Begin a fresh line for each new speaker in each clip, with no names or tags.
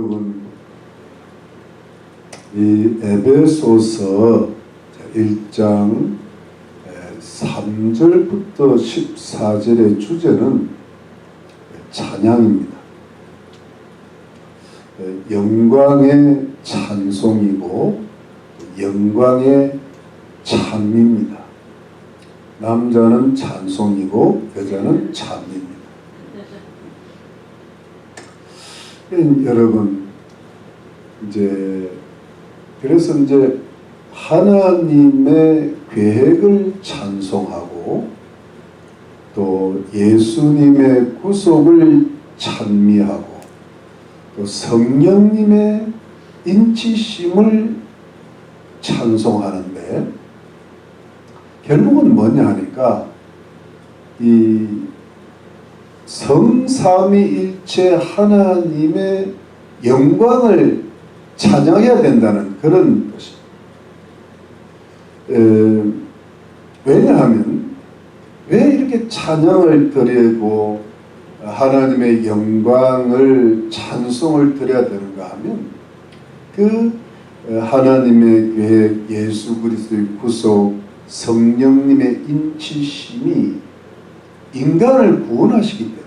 여러분, 이 에베소서 1장 3절부터 14절의 주제는 찬양입니다. 영광의 찬송이고 영광의 찬미입니다. 남자는 찬송이고 여자는 찬미입니다. 여러분, 그래서 하나님의 계획을 찬송하고 또 예수님의 구속을 찬미하고 또 성령님의 인치심을 찬송하는데, 결국은 뭐냐 하니까 이 성삼위일체 하나님의 영광을 찬양해야 된다는 그런 것입니다. 왜냐하면 왜 이렇게 찬양을 드리고 하나님의 영광을 찬송을 드려야 되는가 하면, 그 하나님의 계획, 예수 그리스도의 구속, 성령님의 인치심이 인간을 구원하시기 때문에,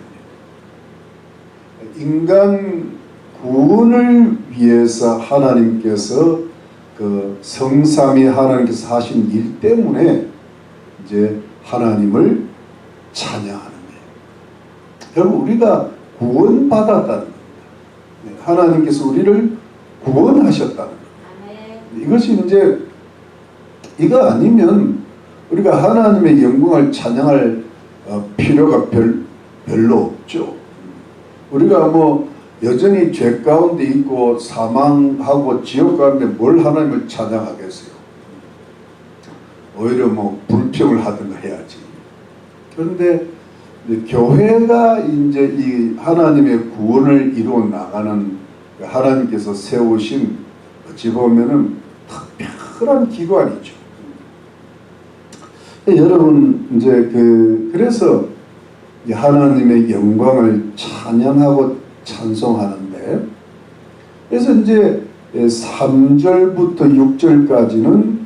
인간 구원을 위해서 하나님께서 그 성삼위 하나님께서 하신 일 때문에 이제 하나님을 찬양하는 거예요. 결국 우리가 구원받았다는 겁니다. 하나님께서 우리를 구원하셨다는 겁니다. 이것이 이거 아니면 우리가 하나님의 영광을 찬양할 필요가 별로 없죠. 우리가 여전히 죄 가운데 있고 사망하고 지옥 가운데 뭘 하나님을 찬양하겠어요. 오히려 불평을 하든가 해야지. 그런데 교회가 이 하나님의 구원을 이루어 나가는 하나님께서 세우신, 어찌 보면은 특별한 기관이죠. 여러분, 그래서 하나님의 영광을 찬양하고 찬송하는데, 그래서 3절부터 6절까지는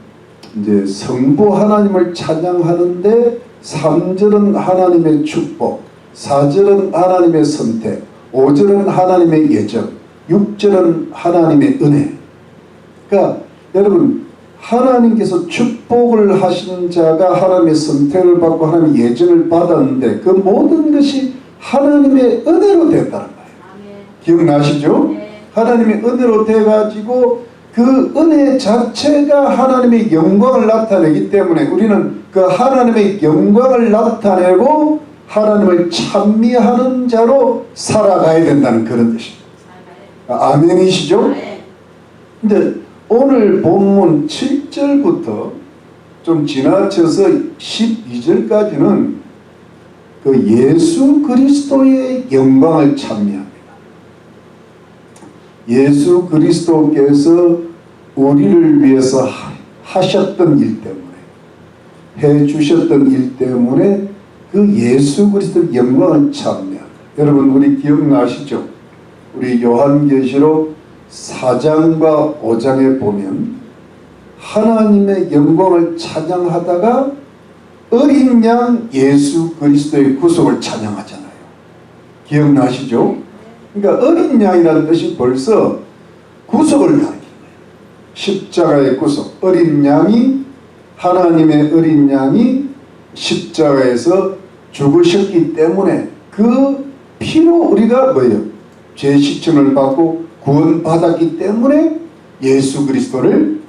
성부 하나님을 찬양하는데, 3절은 하나님의 축복, 4절은 하나님의 선택, 5절은 하나님의 예정, 6절은 하나님의 은혜. 그러니까 여러분, 하나님께서 축복을 하신 자가 하나님의 선택을 받고 하나님의 예정을 받았는데, 그 모든 것이 하나님의 은혜로 됐다는 거예요. 기억나시죠? 네. 하나님의 은혜로 돼가지고 그 은혜 자체가 하나님의 영광을 나타내기 때문에 우리는 그 하나님의 영광을 나타내고 하나님을 찬미하는 자로 살아가야 된다는 그런 뜻입니다. 아멘이시죠? 네. 근데 오늘 본문 7절부터 좀 지나쳐서 12절까지는 그 예수 그리스도의 영광을 찬미합니다. 예수 그리스도께서 우리를 위해서 하셨던 일 때문에, 해주셨던 일 때문에 그 예수 그리스도의 영광을 찬미합니다. 여러분, 우리 기억나시죠? 우리 요한계시록 4장과 5장에 보면 하나님의 영광을 찬양하다가 어린 양 예수 그리스도의 구속을 찬양하잖아요. 기억나시죠? 그러니까 어린 양이라는 뜻이 벌써 구속을 가리키는 거예요. 십자가의 구속. 어린 양이, 하나님의 어린 양이 십자가에서 죽으셨기 때문에 그 피로 우리가 죄 시침을 받고 구원받았기 때문에 예수 그리스도를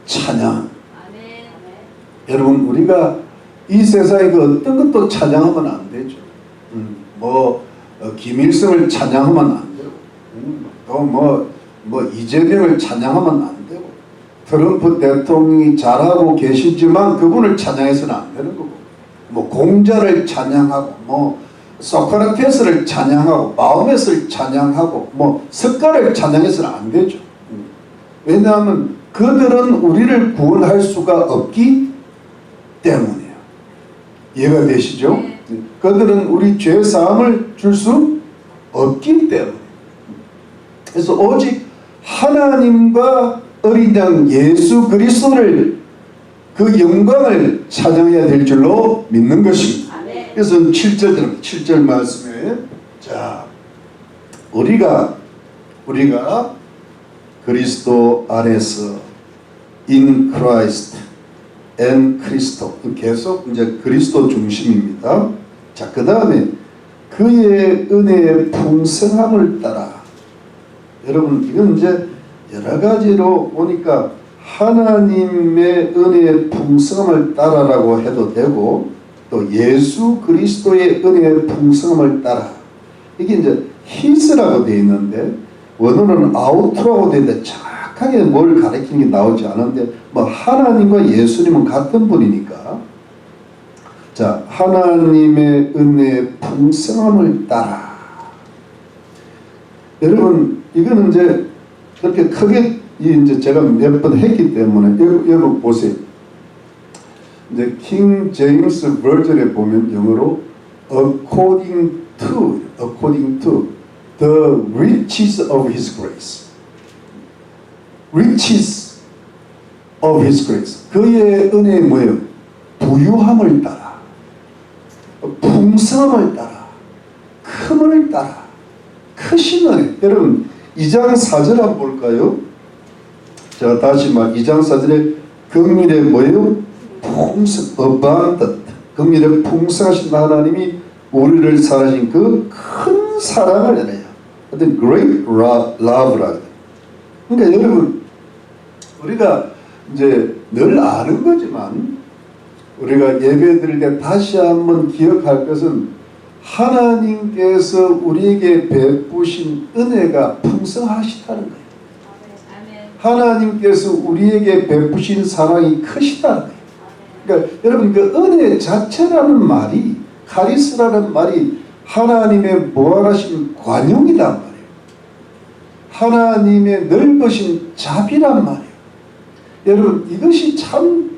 찬양. 여러분, 우리가 이 세상에 그 어떤 것도 찬양하면 안 되죠. 김일성을 찬양하면 안 되고, 또 이재명을 찬양하면 안 되고, 트럼프 대통령이 잘하고 계시지만 그분을 찬양해서는 안 되는 거고, 공자를 찬양하고, 소크라테스를 찬양하고, 마호메스를 찬양하고, 석가를 찬양해서는 안 되죠. 왜냐하면 그들은 우리를 구원할 수가 없기 때문이에요. 이해가 되시죠? 네. 그들은 우리 죄 사함을 줄 수 없기 때문에. 그래서 오직 하나님과 어린 양 예수 그리스도를 그 영광을 찬양해야 될 줄로 믿는 것입니다. 그래서 7절 말씀에 자 우리가 그리스도 안에서 in Christ and 그리스도 계속 이제 그리스도 중심입니다. 자, 그 다음에 그의 은혜의 풍성함을 따라 여러분 이건 이제 여러 가지로 보니까 하나님의 은혜의 풍성함을 따라라고 해도 되고 또 예수 그리스도의 은혜의 풍성함을 따라 이게 이제 his라고 되어 있는데 원어는 out라고 되어 있는데 정확하게 뭘 가리키는 게 나오지 않은데 뭐 하나님과 예수님은 같은 분이니까 자 하나님의 은혜의 풍성함을 따라 여러분 이거는 이제 그렇게 크게 이제 제가 몇 번 했기 때문에 여러분 보세요. 이제 킹 제임스 버전에 보면 영어로 according to the riches of his grace. riches of his grace. 그의 은혜의 뭐예요? 부유함을 따라, 풍성함을 따라, 큼을 따라, 크신 은혜. 여러분 2장 4절 한번 볼까요? 제가 다시 말 2장 4절에 긍휼의 뭐예요? abundant. 긍휼의 풍성하신 하나님이 우리를 사랑하신 그 큰 사랑을 해내요. 어떤 great love라. 그러니까 여러분 우리가 이제 늘 아는 거지만 우리가 예배 드릴 때 다시 한번 기억할 것은 하나님께서 우리에게 베푸신 은혜가 풍성하시다는 거예요. 하나님께서 우리에게 베푸신 사랑이 크시다는 거예요. 그러니까 여러분 그 은혜 자체라는 말이 카리스라는 말이 하나님의 무한하신 관용이란 말이에요. 하나님의 넓으신 자비란 말이에요. 여러분 이것이 참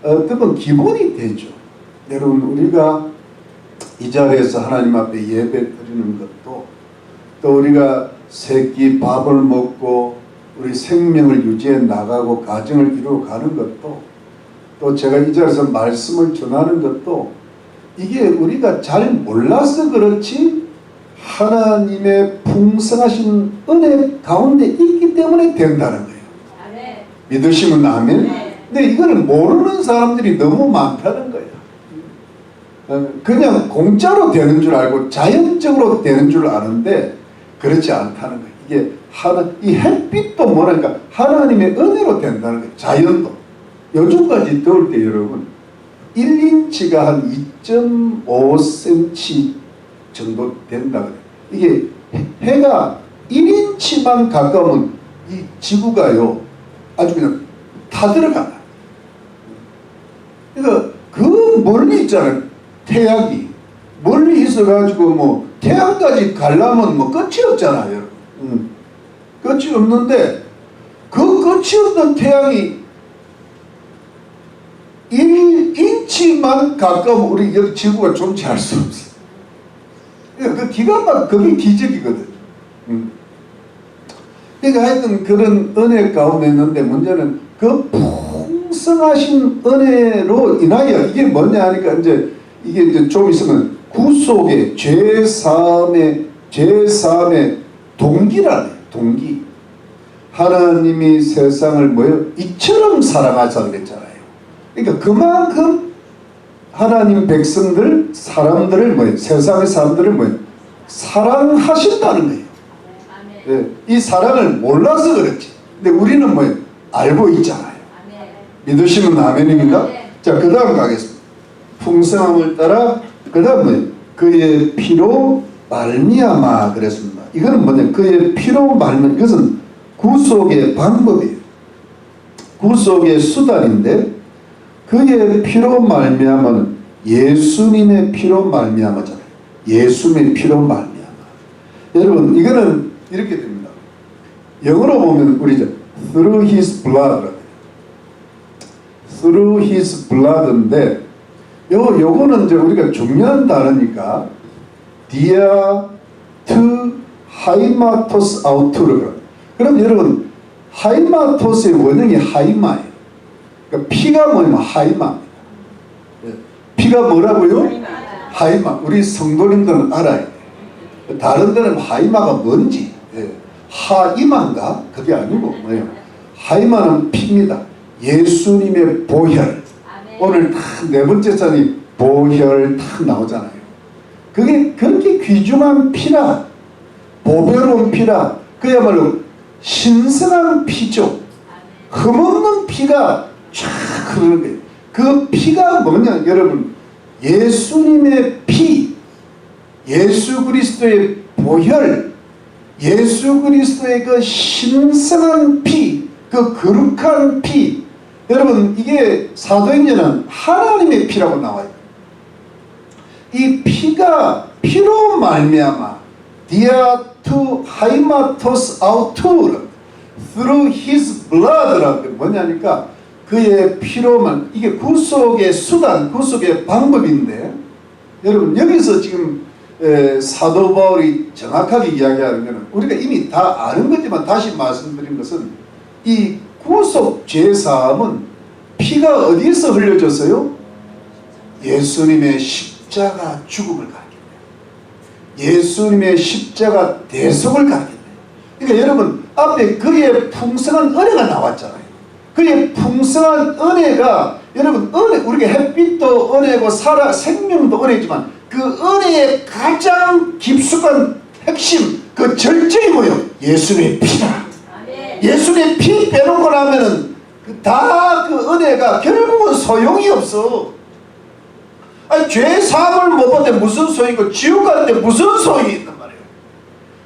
어떤 기본이 되죠. 여러분 우리가 이 자리에서 하나님 앞에 예배 드리는 것도 또 우리가 세 끼 밥을 먹고 우리 생명을 유지해 나가고 가정을 이루어 가는 것도 또 제가 이 자리에서 말씀을 전하는 것도 이게 우리가 잘 몰라서 그렇지 하나님의 풍성하신 은혜 가운데 있기 때문에 된다는 거예요. 아멘. 믿으시면 아멘. 네. 근데 이거를 모르는 사람들이 너무 많다는 거예요. 그냥 공짜로 되는 줄 알고 자연적으로 되는 줄 아는데 그렇지 않다는 거예요. 이게 이 햇빛도 뭐랄까 하나님의 은혜로 된다는 거예요. 자연도. 요즘까지 더울 때 여러분 1인치가 한 2.5cm 정도 된다 그래요. 이게 해가 1인치만 가까우면 이 지구가요 아주 그냥 다 들어간다. 그러니까 그 멀리 있잖아요. 태양이 멀리 있어가지고 뭐 태양까지 가려면 뭐 끝이 없잖아요. 끝이 없는데 그 끝이 없는 태양이 1인치만 가까우면 우리 여기 지구가 존재할 수 없어요. 그 기가 막 그게 기적이거든. 그러니까 하여튼 그런 은혜 가운데 있는데 문제는 그 풍성하신 은혜로 인하여 이게 뭐냐 하니까 이게 이제 좀 있으면 구속의 죄사함의 동기라네. 동기. 하나님이 세상을 뭐요? 이처럼 사랑하자 그랬잖아요. 그러니까 그만큼 하나님 백성들 사람들을 뭐예요? 세상의 사람들을 뭐예요? 사랑하신다는 거예요. 네, 이 사랑을 몰라서 그렇지. 근데 우리는 뭐예요? 알고 있잖아요. 믿으시면 아멘입니까? 자, 그 다음 가겠습니다. 풍성함을 따라 그 다음 뭐예요? 그의 피로 말미암아 그랬습니다. 이거는 뭐냐? 그의 피로 말미암아. 이것은 구속의 방법이에요. 구속의 수단인데 그의 피로 말미암아는 예수님의 피로 말미암아잖아요. 예수님의 피로 말미암아. 여러분 이거는 이렇게 됩니다. 영어로 보면 우리 through his blood, through his blood인데 요거는 이제 우리가 중요한 단어니까 dia to 하이마토스 아우투르. 그럼 여러분 하이마토스의 원형이 하이마예요. 그러니까 피가 뭐냐면 하이마입니다. 피가 뭐라고요? 하이마. 우리 성도님들은 알아야 돼요. 다른 데는 하이마가 뭔지. 하이마인가? 그게 아니고 뭐예요? 하이마는 피입니다. 예수님의 보혈. 오늘 딱 네 번째 장이 보혈 딱 나오잖아요. 그게 그렇게 귀중한 피라, 보배로운 피라, 그야말로 신성한 피죠. 흠없는 피가 쫙 흐르는 거예요. 그 피가 뭐냐 여러분, 예수님의 피, 예수 그리스도의 보혈, 예수 그리스도의 그 신성한 피, 그 거룩한 피. 여러분 이게 사도행전은 하나님의 피라고 나와요. 이 피가 피로 말미암아 디아투 하이마토스 아우투르 through his blood라고 뭐냐니까 그의 피로만, 이게 구속의 수단, 구속의 방법인데 여러분 여기서 지금 사도 바울이 정확하게 이야기하는 것은 우리가 이미 다 아는 거지만 다시 말씀드린 것은 이 구속 죄사함은 피가 어디에서 흘려졌어요? 예수님의 십자가 죽음을 가르칩니다. 예수님의 십자가 대속을 가르칩니다. 그러니까 여러분 앞에 그의 풍성한 은혜가 나왔잖아요. 그의 풍성한 은혜가 여러분 은혜, 우리가 햇빛도 은혜고 생명도 은혜지만 그 은혜의 가장 깊숙한 핵심, 그 절정이 뭐예요? 예수님의 피다. 예수님의 피 빼놓고 나면은 다 그 은혜가 결국은 소용이 없어. 아니 죄 사함을 못 받는데 무슨 소용이고 지옥 가는데 무슨 소용이 있단 말이에요.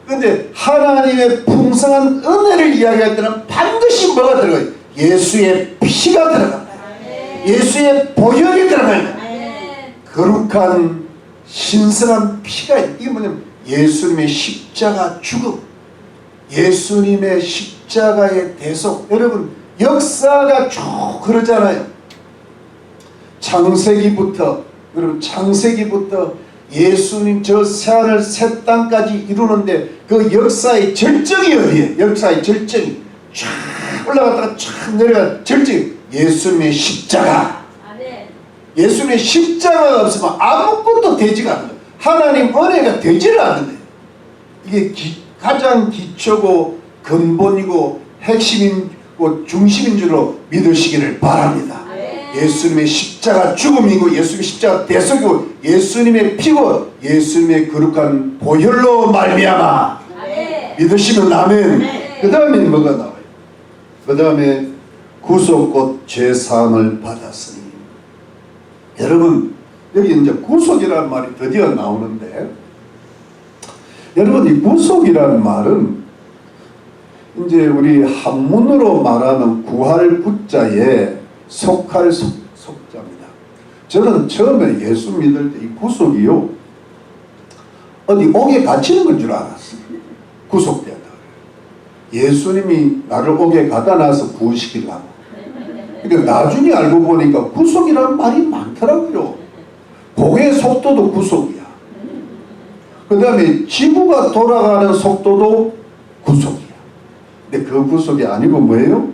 그런데 하나님의 풍성한 은혜를 이야기할 때는 반드시 뭐가 들어가요? 예수의 피가 들어갑니다. 예수의 보혈이 들어갑니다. 거룩한 신성한 피가, 이게 뭐냐면 예수님의 십자가 죽음, 예수님의 십자가의 대속. 여러분 역사가 쭉 그러잖아요. 창세기부터, 여러분 창세기부터 예수님 저 새하늘 새 땅까지 이루는데 그 역사의 절정이 어디에? 역사의 절정이 쫙 올라갔다가 쫙 내려간 절정이 예수님의 십자가. 예수님의 십자가가 없으면 아무것도 되지가 않아요. 하나님 은혜가 되지를 않는데, 이게 가장 기초고 근본이고 핵심이고 중심인 줄로 믿으시기를 바랍니다. 예수님의 십자가 죽음이고 예수님의 십자가 대속이고 예수님의 피고 예수님의 거룩한 보혈로 말미암아 믿으시면 아멘. 그 다음에 뭐가 나와요? 그 다음에 구속 곧 죄사함을 받았으니. 여러분 여기 이제 구속이라는 말이 드디어 나오는데, 여러분 이 구속이라는 말은 이제 우리 한문으로 말하는 구할 구자에 속할 속자입니다. 저는 처음에 예수 믿을 때 이 구속이요 어디 옥에 갇히는 건 줄 알았어요. 구속된다. 예수님이 나를 옥에 가다 놔서 구원시키려고. 그러니까 나중에 알고 보니까 구속이라는 말이 많더라고요. 공의 속도도 구속이야. 그 다음에 지구가 돌아가는 속도도 구속이야. 근데 그 구속이 아니고 뭐예요?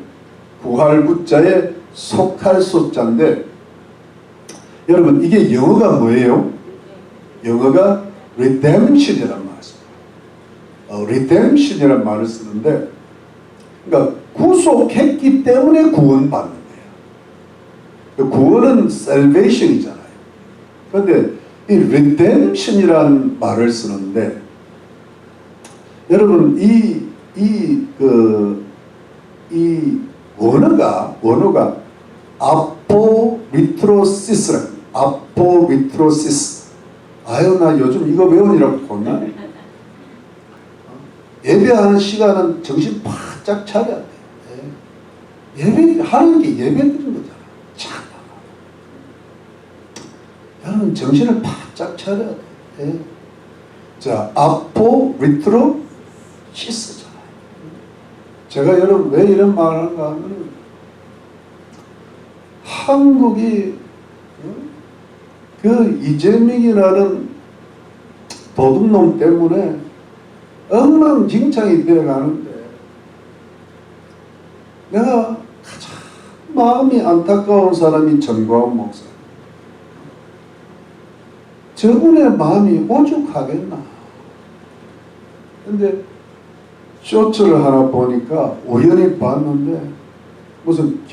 구할 구자에 속할 속자인데, 여러분 이게 영어가 뭐예요? 영어가 redemption이라는 말을 씁니다. redemption이라는 말을 쓰는데, 그러니까 구속했기 때문에 구원받는 거예요. 구원은 salvation이잖아요. 그런데 이 redemption이라는 말을 쓰는데, 여러분 이 원어가 아포리트로시스라. 아포리트로시스. 아유 나 요즘 이거 외우느라고 혼나. 예배하는 시간은 정신 바짝 차려야 돼. 예배하는 게 예배 드리는 거잖아. 참. 여러분 정신을 바짝 차려야 돼. 자, 아포리트로시스잖아요. 제가 여러분 왜 이런 말을 하는가 하면, 한국이 그 이재명이라는 도둑놈 때문에 엉망진창이 되어가는데 내가 가장 마음이 안타까운 사람이 전광훈 목사. 저분의 마음이 오죽하겠나. 근데 쇼츠를 하나 보니까 우연히 봤는데 무슨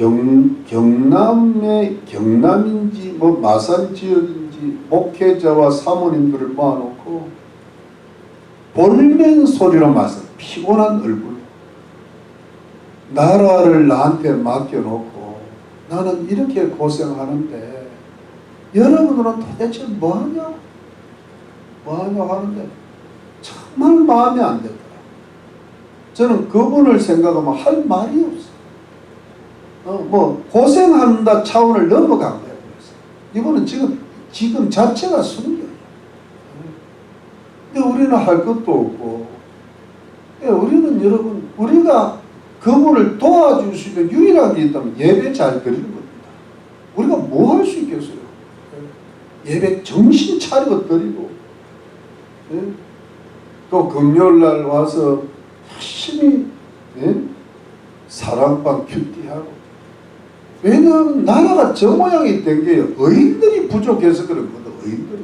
경남인지 뭐 마산 지역인지 목회자와 사모님들을 모아놓고 볼멘 소리로 마서 피곤한 얼굴 나라를 나한테 맡겨놓고 나는 이렇게 고생하는데 여러분들은 도대체 뭐하냐? 뭐하냐 하는데 정말 마음에 안 들더라. 저는 그분을 생각하면 할 말이 없어. 뭐 고생한다 차원을 넘어간 거예요. 이분은 지금 자체가 순교예요. 근데 우리는 할 것도 없고, 우리는 여러분, 우리가 그분을 도와줄 수 있는 유일한 게 있다면 예배 잘 드리는 겁니다. 우리가 뭐 할 수 있겠어요? 예배 정신 차리고 드리고, 또 금요일날 와서 열심히 사랑방 큐티하고. 왜냐하면 나라가 저 모양이 된 게요. 의인들이 부족해서 그런 거다. 의인들이.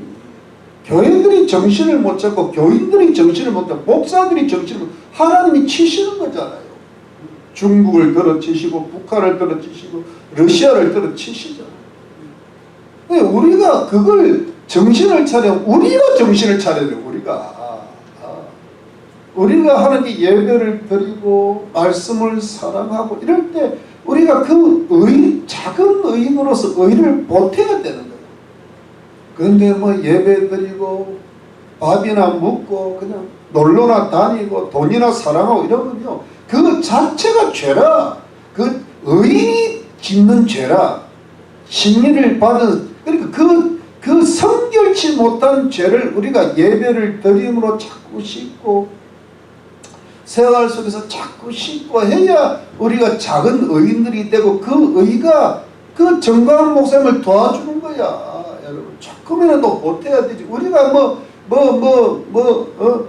교회들이 정신을 못 잡고 교인들이 정신을 못 잡고 목사들이 정신을 못 잡고 하나님이 치시는 거잖아요. 중국을 들어치시고 북한을 들어치시고 러시아를 들어치시잖아요. 우리가 그걸 정신을 차려 우리가 정신을 차려야 돼요. 우리가 하나님께 예배를 드리고 말씀을 사랑하고 이럴 때 우리가 그 작은 의인으로서 의를 보태야 되는 거예요. 그런데 뭐 예배 드리고 밥이나 먹고 그냥 놀러나 다니고 돈이나 사랑하고 이러면요. 그 자체가 죄라. 그 의인이 짓는 죄라. 심리를 받은 그러니까 그 성결치 못한 죄를 우리가 예배를 드림으로 자꾸 씻고 생활 속에서 자꾸 씻고 해야 우리가 작은 의인들이 되고 그 의가 그 정광훈 목사님을 도와주는 거야. 여러분 조금이라도 보태야 되지. 우리가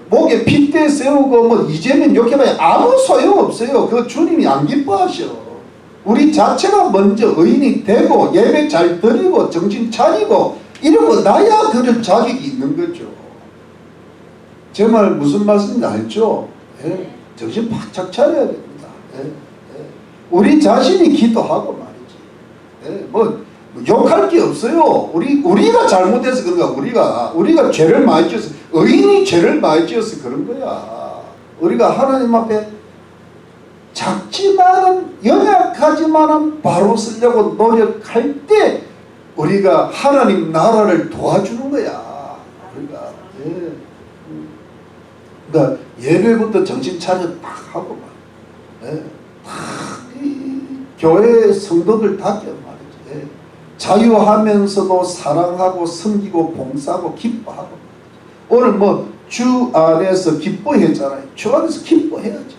목에 핏대 세우고 뭐 이재명 욕해봐야 아무 소용없어요. 그 주님이 안 기뻐하셔. 우리 자체가 먼저 의인이 되고 예배 잘 드리고 정신 차리고 이러고 나야 그럴 자격이 있는 거죠. 제 말 무슨 말씀인지 알죠? 정신 바짝 차려야 됩니다. 우리 자신이 기도하고 말이지. 뭐 욕할 게 없어요. 우리가 잘못해서 그런가. 우리가 죄를 많이 지어서 의인이 죄를 많이 지어서 그런 거야. 우리가 하나님 앞에 작지만은 연약하지만은 바로 쓰려고 노력할 때 우리가 하나님 나라를 도와주는 거야. 우리가 그러니까 예배부터 정신 차려 딱 하고 딱 교회 성도들 다 말이지. 자유하면서도 사랑하고 섬기고 봉사하고 기뻐하고. 오늘 뭐 주 안에서 기뻐했잖아요. 주 안에서 기뻐해야지.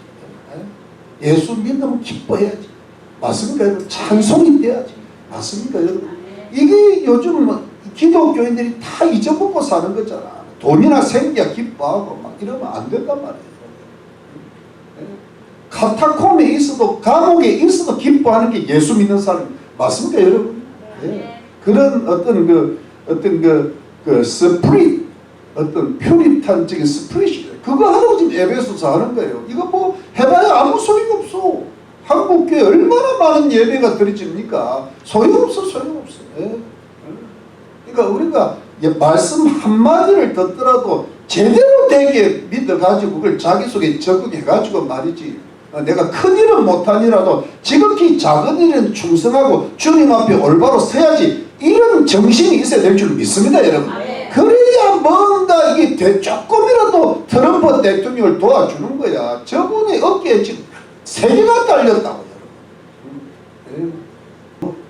예수 믿으면 기뻐해야지. 맞습니까? 찬송이 돼야지. 맞습니까? 여러분? 이게 요즘 기독교인들이 다 잊어먹고 사는 거잖아. 돈이나 생기야 기뻐하고 막 이러면 안 된단 말이에요. 카타콤에 있어도 감옥에 있어도 기뻐하는 게 예수 믿는 사람 맞습니까, 여러분? 그런 어떤 스프릿, 어떤 퓨리탄적인 스프릿이 그거 하라고 지금 에베소서 하는 거예요. 이거 뭐 해봐야 아무 소용 없어. 한국 교회 얼마나 많은 예배가 드려집니까? 소용없어. 그러니까 우리가 말씀 한마디를 듣더라도 제대로 되게 믿어가지고 그걸 자기 속에 적응해가지고 말이지. 내가 큰 일은 못하니라도 지극히 작은 일은 충성하고 주님 앞에 올바로 서야지. 이런 정신이 있어야 될 줄 믿습니다, 여러분. 그래야 뭔가 이게 조금이라도 트럼프 대통령을 도와주는 거야. 저분의 어깨에 지금 세 개가 달렸다고, 여러분.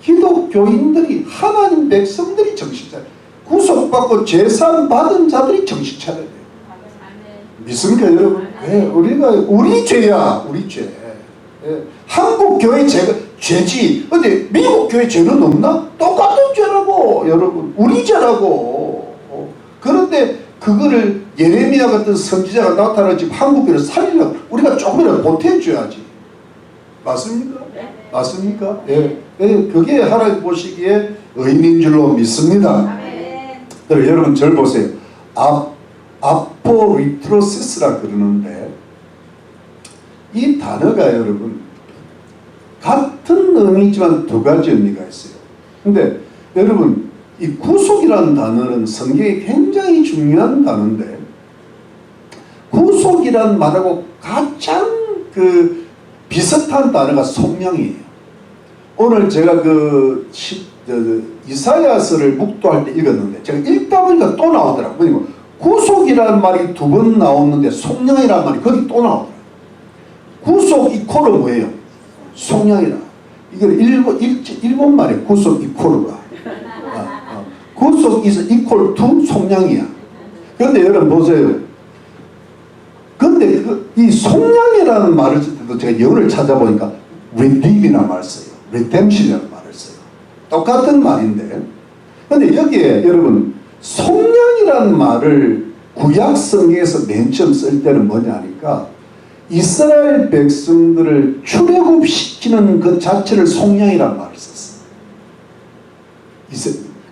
기독교인들이 하나님 백성들이 정신 차려. 구속받고 재산 받은 자들이 정신 차려야 돼요. 믿습니까, 여러분? 우리 죄야, 우리 죄. 한국 교회 죄지. 근데 미국 교회 죄는 없나? 똑같은 죄라고, 여러분. 우리 죄라고. 그런데 그거를 예레미야 같은 선지자가 나타나 지금 한국교를 살리려고 우리가 조금이라도 보태줘야지. 맞습니까?
네.
맞습니까? 예. 그게 하나님 보시기에 의미인 줄로 믿습니다. 그리고 여러분 절 보세요. 아포리트로시스라 그러는데 이 단어가 여러분 같은 의미지만 두 가지 의미가 있어요. 근데 여러분 이 구속이라는 단어는 성경에 굉장히 중요한 단어인데 구속이라는 말하고 가장 비슷한 단어가 속량이에요. 오늘 제가 이사야서를 묵도할 때 읽었는데 제가 읽다 보니까 또 나오더라고요. 구속이라는 말이 두 번 나오는데 속량이라는 말이 거기 또 나오더라고요. 구속 이코르 뭐예요? 속량이라. 이걸 일본 말이에요. 구속 이코르가. 구속 is equal to 속량이야. 그런데 여러분 보세요. 근데 이 속량이라는 말을 쓸 때도 제가 영어를 찾아보니까 redeem이라는 말을 써요. redemption이라는 말을 써요. 똑같은 말인데 근데 여기에 여러분 속량이라는 말을 구약 성경에서 맨 처음 쓸 때는 뭐냐 하니까 이스라엘 백성들을 출애굽시키는 그 자체를 속량이라는 말을 썼어요.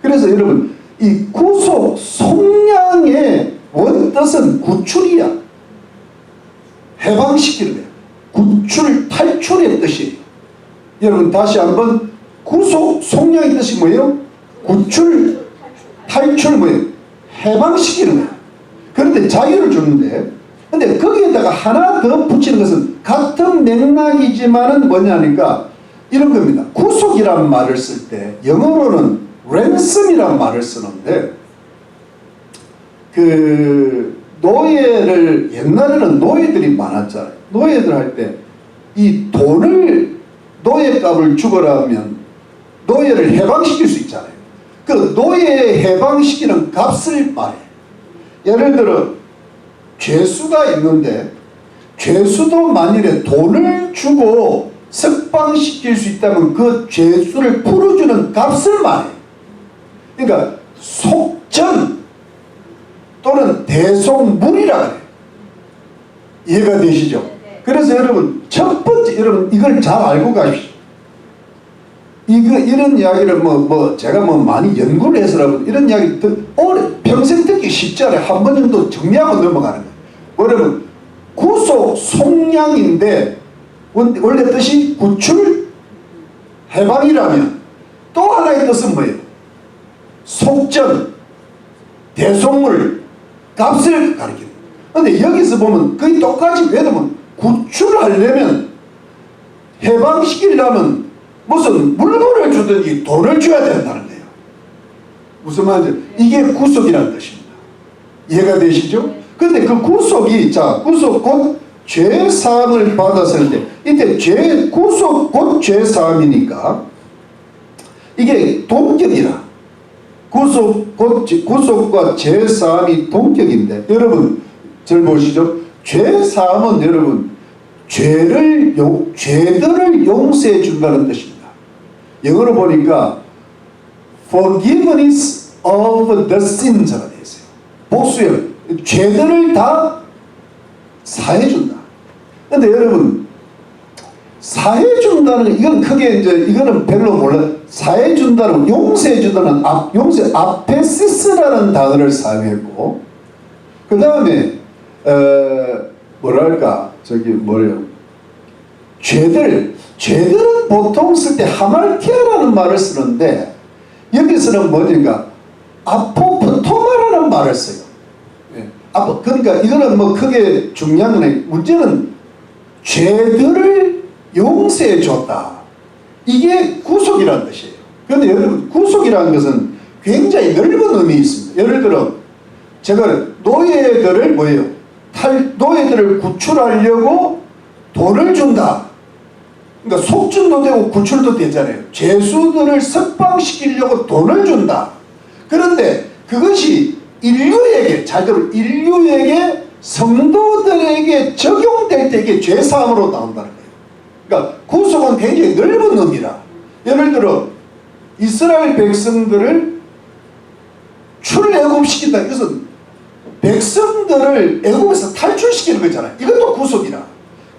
그래서 여러분 이 구속 속량의 원뜻은 구출이야. 해방시키는 거예요. 구출 탈출의 뜻이에요. 여러분 다시 한번 구속 속량의 뜻이 뭐예요? 구출 탈출 뭐예요? 해방시키는 거예요. 그런데 자유를 주는데 근데 거기에다가 하나 더 붙이는 것은 같은 맥락이지만은 뭐냐니까 이런 겁니다. 구속이라는 말을 쓸 때 영어로는 랜섬이라는 말을 쓰는데 노예를 옛날에는 노예들이 많았잖아요. 노예들 할 때 이 돈을 노예값을 주거라면 노예를 해방시킬 수 있잖아요. 그 노예 해방시키는 값을 말해요. 예를 들어 죄수가 있는데 죄수도 만일에 돈을 주고 석방시킬 수 있다면 그 죄수를 풀어주는 값을 말해요. 그러니까 속전 또는 대속물이라 그래요. 이해가 되시죠? 그래서 여러분 첫 번째 여러분 이걸 잘 알고 가십시오. 이런 이야기를 제가 많이 연구를 해서라도 이런 이야기 평생 듣기 쉽지 않아요. 한 번 정도 정리하고 넘어가는 거예요. 여러분 구속 속량인데 원래 뜻이 구출 해방이라면 또 하나의 뜻은 뭐예요? 속전 대속물 값을 가리키는. 그런데 여기서 보면 거의 똑같이 왜냐면 구출하려면 해방시키려면 무슨 물건을 주든지 돈을 줘야 된다는 거예요. 무슨 말인지 이게 구속이라는 뜻입니다. 이해가 되시죠? 그런데 그 구속이 구속 곧 죄사함을 받았을 때 이때 구속 곧 죄사함이니까 이게 동격이라 구속과 죄사함이 동격인데 여러분 절 보시죠. 죄사함은 여러분 죄들을 용서해 준다는 뜻입니다. 영어로 보니까 forgiveness of the sins가 되어 있어요. 복수요. 죄들을 다 사해 준다. 근데 여러분 사해 준다는 이건 크게 이거는 별로 몰라. 사해 준다는 용서해 준다는 아페시스라는 단어를 사용했고 그 다음에 뭐랄까 죄들은 보통 쓸 때 하말티아라는 말을 쓰는데 여기서는 뭐니까 아포프토마라는 말을 써요. 그러니까 이거는 크게 중요한 건 아니고 문제는 죄들을 용서해 줬다. 이게 구속이라는 뜻이에요. 그런데 여러분 구속이라는 것은 굉장히 넓은 의미 있습니다. 예를 들어 제가 노예들을 노예들을 구출하려고 돈을 준다. 그러니까 속전도 되고 구출도 되잖아요. 죄수들을 석방시키려고 돈을 준다. 그런데 그것이 인류에게 성도들에게 적용될 때 이게 죄사함으로 나온다는 거예요. 그러니까 구속은 굉장히 넓은 의미라. 예를 들어 이스라엘 백성들을 출애굽시킨다. 이것은 백성들을 애굽에서 탈출시키는 거잖아요. 이것도 구속이라.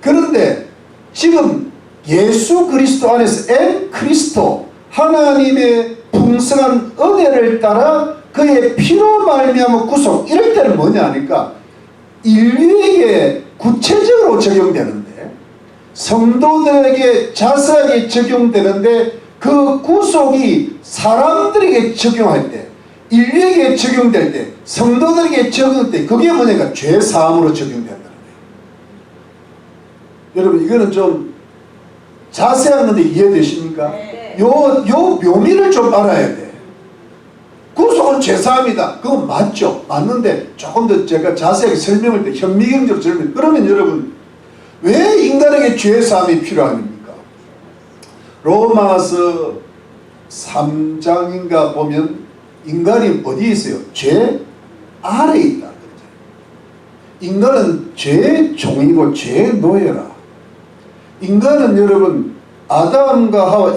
그런데 지금 예수 그리스도 안에서 엔 그리스도 하나님의 풍성한 은혜를 따라 그의 피로 말미암아 구속, 이럴 때는 뭐냐 하니까 인류에게 구체적으로 적용되는데, 성도들에게 자세하게 적용되는데, 그 구속이 사람들에게 적용할 때, 인류에게 적용될 때, 성도들에게 적용될 때, 그게 뭐냐니까 죄사함으로 적용된다는 거예요. 여러분, 이거는 좀 자세한 건데 이해되십니까?
네.
요 묘미를 좀 알아야 돼. 구속은 죄사함이다. 그건 맞죠. 맞는데 조금 더 제가 자세하게 설명할 때 현미경적으로 설명. 그러면 여러분, 왜 인간에게 죄사함이 필요합니까? 로마서 3장인가 보면 인간이 어디에 있어요? 죄 아래에 있다. 인간은 죄의 종이고 죄의 노예라. 인간은 여러분 아담과 하와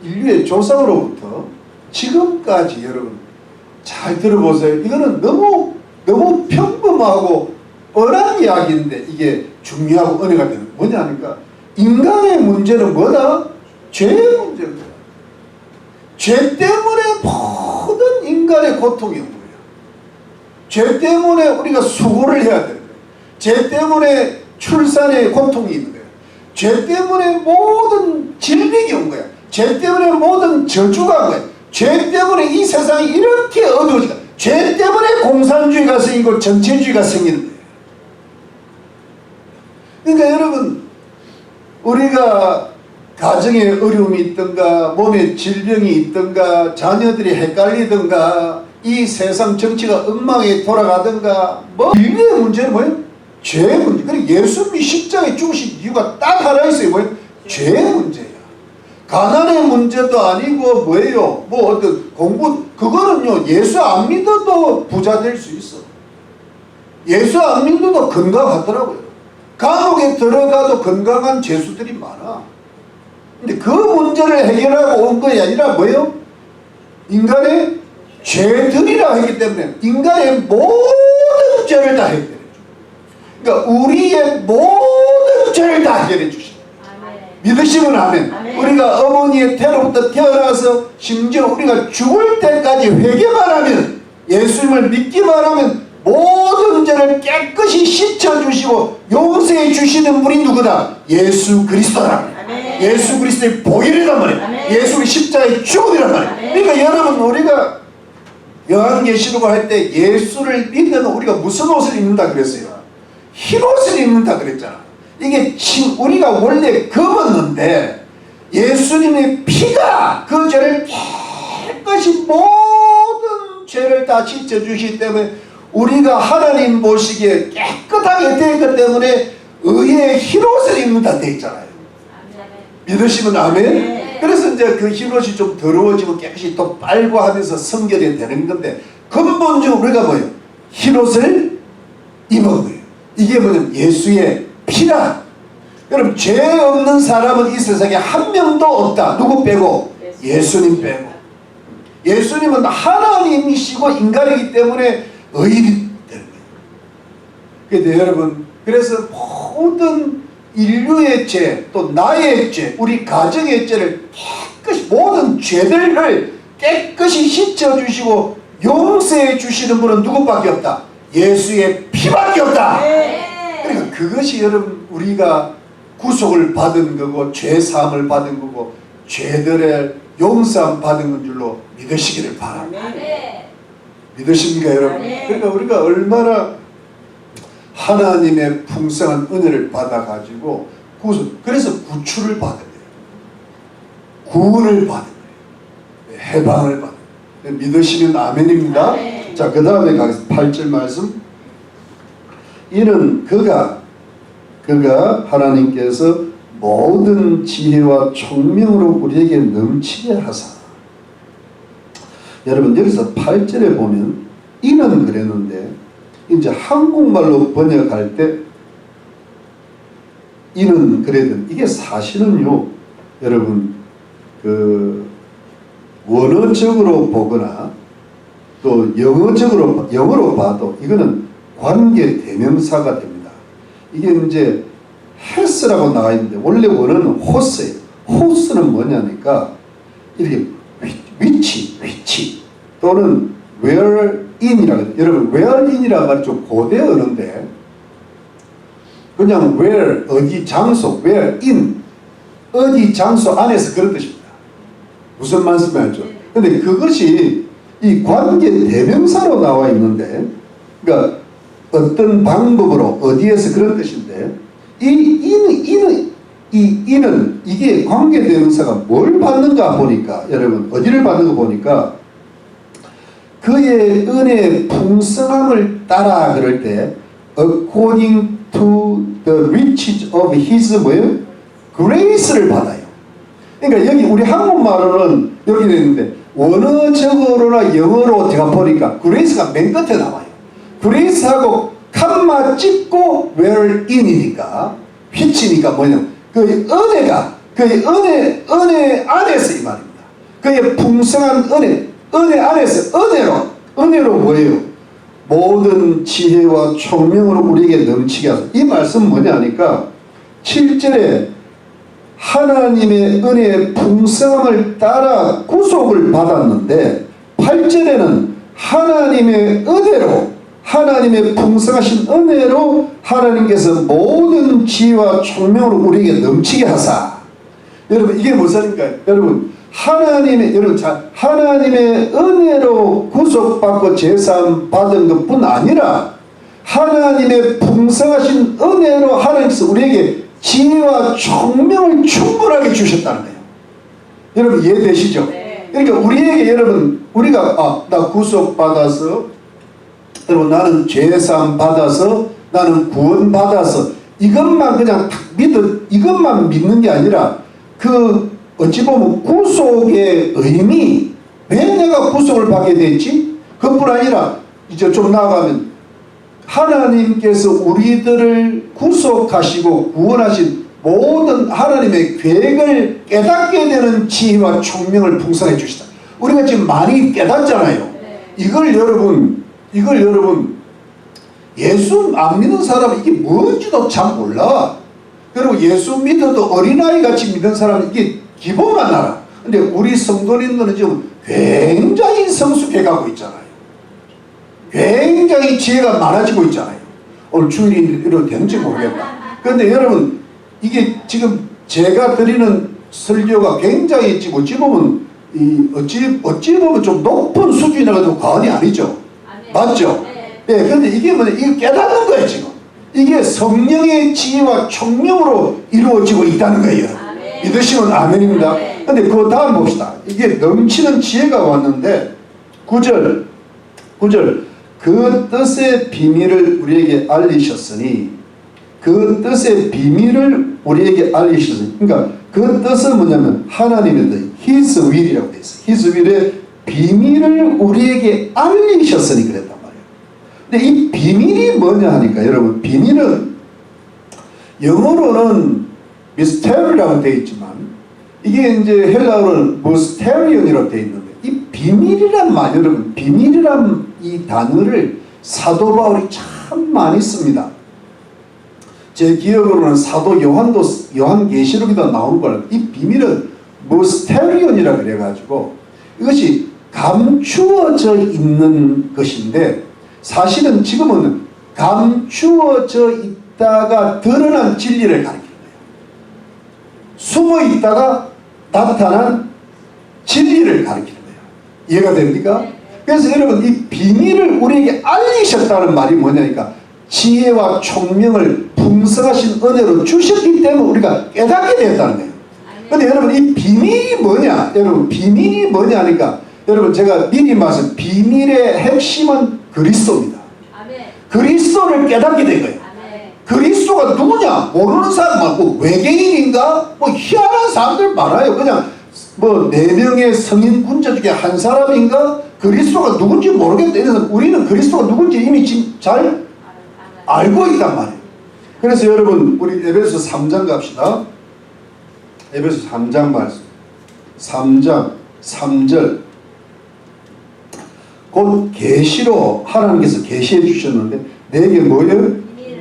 인류의 조상으로부터 지금까지 여러분 잘 들어보세요. 이거는 너무 평범하고 뻔한 이야기인데 이게 중요하고 은혜가 되는 뭐냐 하니까 인간의 문제는 뭐다? 죄의 문제인 거야. 죄 때문에 모든 인간의 고통이 온 거예요. 죄 때문에 우리가 수고를 해야 되는 거예요. 죄 때문에 출산의 고통이 있는 거예요. 죄 때문에 모든 질병이 온 거야. 죄 때문에 모든 저주가 온 거야. 죄 때문에 이 세상이 이렇게 어두워지다. 죄 때문에 공산주의가 생기고 전체주의가 생기는 거예요. 그러니까 여러분, 우리가 가정에 어려움이 있든가 몸에 질병이 있든가 자녀들이 헷갈리든가 이 세상 정치가 엉망에 돌아가든가 뭐 인류의 문제는 뭐예요? 죄의 문제. 그리고 예수님이 십자가에 죽으신 이유가 딱 하나 있어요. 뭐예요? 죄의 문제야. 가난의 문제도 아니고 뭐예요? 뭐 어떤 공부, 그거는요 예수 안 믿어도 부자 될 수 있어. 예수 안 믿어도 건강하더라고요. 감옥에 들어가도 건강한 죄수들이 많아. 근데 그 문제를 해결하고 온 것이 아니라 뭐예요? 인간의 죄들이라 하기 때문에 인간의 모든 죄를 다 해결해 줘. 그러니까 우리의 모든 죄를 다 해결해 주십니다. 믿으시면 아멘.
아멘.
우리가 어머니의 태로부터 태어나서 심지어 우리가 죽을 때까지 회개만 하면, 예수님을 믿기만 하면 모든 죄를 깨끗이 씻어주시고 용서해 주시는 분이 누구다? 예수 그리스도다.
아멘.
예수 그리스도의 보혈이란 말이에요.
아멘.
예수의 십자가의 죽음이란 말이에요.
아멘.
그러니까 여러분, 우리가 요한계시록을 할 때 예수를 믿는 우리가 무슨 옷을 입는다 그랬어요? 흰 옷을 입는다 그랬잖아. 이게 우리가 원래 검었는데 예수님의 피가 그 죄를 깨끗이 모든 죄를 다 씻어주시기 때문에 우리가 하나님 보시기에 깨끗하게 되기 때문에 의의 흰옷을 입는다 되어 있잖아요. 믿으시면 아멘?
네.
그래서 이제 그 흰옷이 좀 더러워지고 깨끗이 또 빨고 하면서 성결이 되는 건데, 근본적으로 우리가 뭐예요? 흰옷을 입은 거예요. 이게 뭐냐면 예수의 피라. 여러분, 죄 없는 사람은 이 세상에 한 명도 없다. 누구 빼고? 예수님 빼고. 예수님은 하나님이시고 인간이기 때문에 의인이 되는 거예요. 그런데 여러분, 그래서 모든 인류의 죄, 또 나의 죄, 우리 가정의 죄를 깨끗이, 모든 죄들을 깨끗이 씻어주시고 용서해 주시는 분은 누구밖에 없다? 예수의 피밖에 없다. 그러니까 그것이 여러분, 우리가 구속을 받은 거고 죄 사함을 받은 거고 죄들의 용서함 받은 건 줄로 믿으시기를 바랍니다. 믿으십니까 여러분? 그러니까 우리가 얼마나 하나님의 풍성한 은혜를 받아가지고 그래서 구출을 받아야 돼요. 구원을 받아야 돼요. 해방을 받아야 돼요. 믿으시면 아멘입니다.
아멘.
자, 그 다음에 가겠습니다. 8절 말씀. 이는 그가 하나님께서 모든 지혜와 총명으로 우리에게 넘치게 하사. 여러분, 여기서 8절에 보면 이는 그랬는데 이제 한국말로 번역할 때 이는 그래든 이게 사실은요, 여러분, 그 원어적으로 보거나 또 영어로 봐도 이거는 관계 대명사가 됩니다. 이게 이제 has라고 나와 있는데 원래 원어는 호스예요. 호스는 뭐냐니까 이렇게 위치 또는 where in이라고 해요. 여러분 where in이라는 말이 좀 고대 언어인데 그냥 where 어디 장소 where in 어디 장소 안에서 그런 뜻입니다. 무슨 말씀이죠? 근데 그것이 이 관계 대명사로 나와 있는데 그러니까 어떤 방법으로 어디에서 그런 뜻인데 이 인은 이게 관계 대명사가 뭘 받는가 보니까 여러분 어디를 받는 거 보니까 그의 은혜의 풍성함을 따라 그럴 때 according to the riches of his 뭐예요? grace를 받아요. 그러니까 여기 우리 한국말로는 여기 되어 있는데 원어적으로나 영어로 제가 보니까 grace가 맨 끝에 나와요. grace하고 칸마 찍고 where in이니까 which니까 뭐냐 그 은혜가 그 은혜 안에서 이 말입니다. 그의 풍성한 은혜 안에서 은혜로 뭐예요? 모든 지혜와 총명으로 우리에게 넘치게 하소서. 이 말씀 뭐냐니까 7절에 하나님의 은혜의 풍성함을 따라 구속을 받았는데 8절에는 하나님의 은혜로 하나님의 풍성하신 은혜로 하나님께서 모든 지혜와 총명으로 우리에게 넘치게 하사. 여러분 이게 무엇입니까? 여러분 하나님의 은혜로 구속받고 제사함 받은 것뿐 아니라 하나님의 풍성하신 은혜로 하나님께서 우리에게 지혜와 총명을 충분하게 주셨다는 거예요. 여러분 이해되시죠? 네. 그러니까 우리에게 여러분 우리가 나 구속받아서 여러분 나는 죄사함 받아서 나는 구원 받아서 이것만 그냥 이것만 믿는 게 아니라 그 어찌 보면 구속의 의미 왜 내가 구속을 받게 됐지? 그뿐 아니라 이제 좀 나아가면 하나님께서 우리들을 구속하시고 구원하신 모든 하나님의 계획을 깨닫게 되는 지혜와 총명을 풍성해 주시다. 우리가 지금 많이 깨닫잖아요. 이걸 여러분 예수 안 믿는 사람은 이게 뭔지도 잘 몰라. 그리고 예수 믿어도 어린아이 같이 믿는 사람은 이게 기본만 알아. 근데 우리 성도님들은 지금 굉장히 성숙해 가고 있잖아요. 굉장히 지혜가 많아지고 있잖아요. 오늘 주일이 이래도 되는지 모르겠다. 그런데 여러분 이게 지금 제가 드리는 설교가 굉장히 어찌 보면 좀 높은 수준이라도 과언이 아니죠. 맞죠? 네. 그런데 이게 뭐냐 이거 깨닫는 거예요 지금. 이게 성령의 지혜와 총명으로 이루어지고 있다는 거예요. 아멘. 믿으시면 아멘입니다. 그런데 그 다음 봅시다. 이게 넘치는 지혜가 왔는데 9절 그 뜻의 비밀을 우리에게 알리셨으니 그 뜻의 비밀을 우리에게 알리셨으니 그러니까 그 뜻은 뭐냐면 하나님의 뜻 His will이라고 되어 있어요. His will의 비밀을 우리에게 알리셨으니 그랬단 말이에요. 근데 이 비밀이 뭐냐 하니까 여러분 비밀은 영어로는 mystery라고 되어 있지만 이게 이제 헬라어로는 mysterium이라고 되어 있는데 이 비밀이란 말 여러분 비밀이란 이 단어를 사도 바울이 참 많이 씁니다. 제 기억으로는 사도 요한계시록에도 나오는 걸 이 비밀은 mysterium이라 그래가지고 이것이 감추어져 있는 것인데 사실은 지금은 감추어져 있다가 드러난 진리를 가리키는 거예요. 숨어 있다가 나타난 진리를 가리키는 거예요. 이해가 됩니까? 그래서 여러분 이 비밀을 우리에게 알리셨다는 말이 뭐냐니까 지혜와 총명을 풍성하신 은혜로 주셨기 때문에 우리가 깨닫게 되었다는 거예요. 근데 여러분 이 비밀이 뭐냐? 여러분 비밀이 뭐냐 하니까 여러분 제가 미리 말씀 비밀의 핵심은 그리스도입니다. 그리스도를 깨닫게 된 거예요. 그리스도가 누구냐? 모르는 사람 많고 외계인인가? 뭐 희한한 사람들 많아요. 그냥 뭐 4명의 성인 군자 중에 한 사람인가? 그리스도가 누군지 모르겠다. 이래서 우리는 그리스도가 누군지 이미 지금 잘 알고 있단 말이에요. 그래서 여러분 우리 에베소 3장 갑시다. 에베소 3장 말씀 3장 3절 곧 계시로 하나님께서 계시해 주셨는데 내게 뭐예요?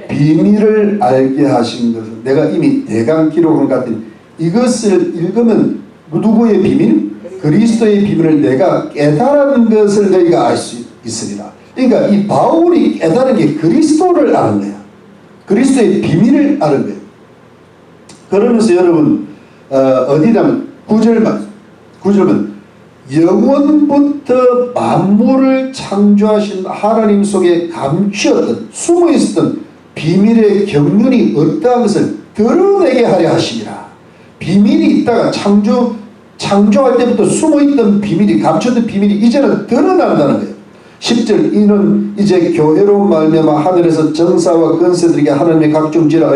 비밀을 알게 하신 것은 내가 이미 대강 기록한 것 같은 이것을 읽으면 누구의 비밀? 그리스도의 비밀을 내가 깨달은 것을 너희가 알 수 있으리라. 그러니까 이 바울이 깨달은 게 그리스도를 아는 거야. 그리스도의 비밀을 아는 거예요. 그러면서 여러분 어디냐면 9절만 영원부터 만물을 창조하신 하나님 속에 감추었던 숨어있었던 비밀의 경륜이 어떠한 것을 드러내게 하려 하심이라. 비밀이 있다가 창조할 때부터 숨어있던 비밀이 감췄던 비밀이 이제는 드러난다는 거예요. 10절 이는 이제 교회로 말미암아 하늘에서 정사와 권세들에게 하나님의 각종 지혜를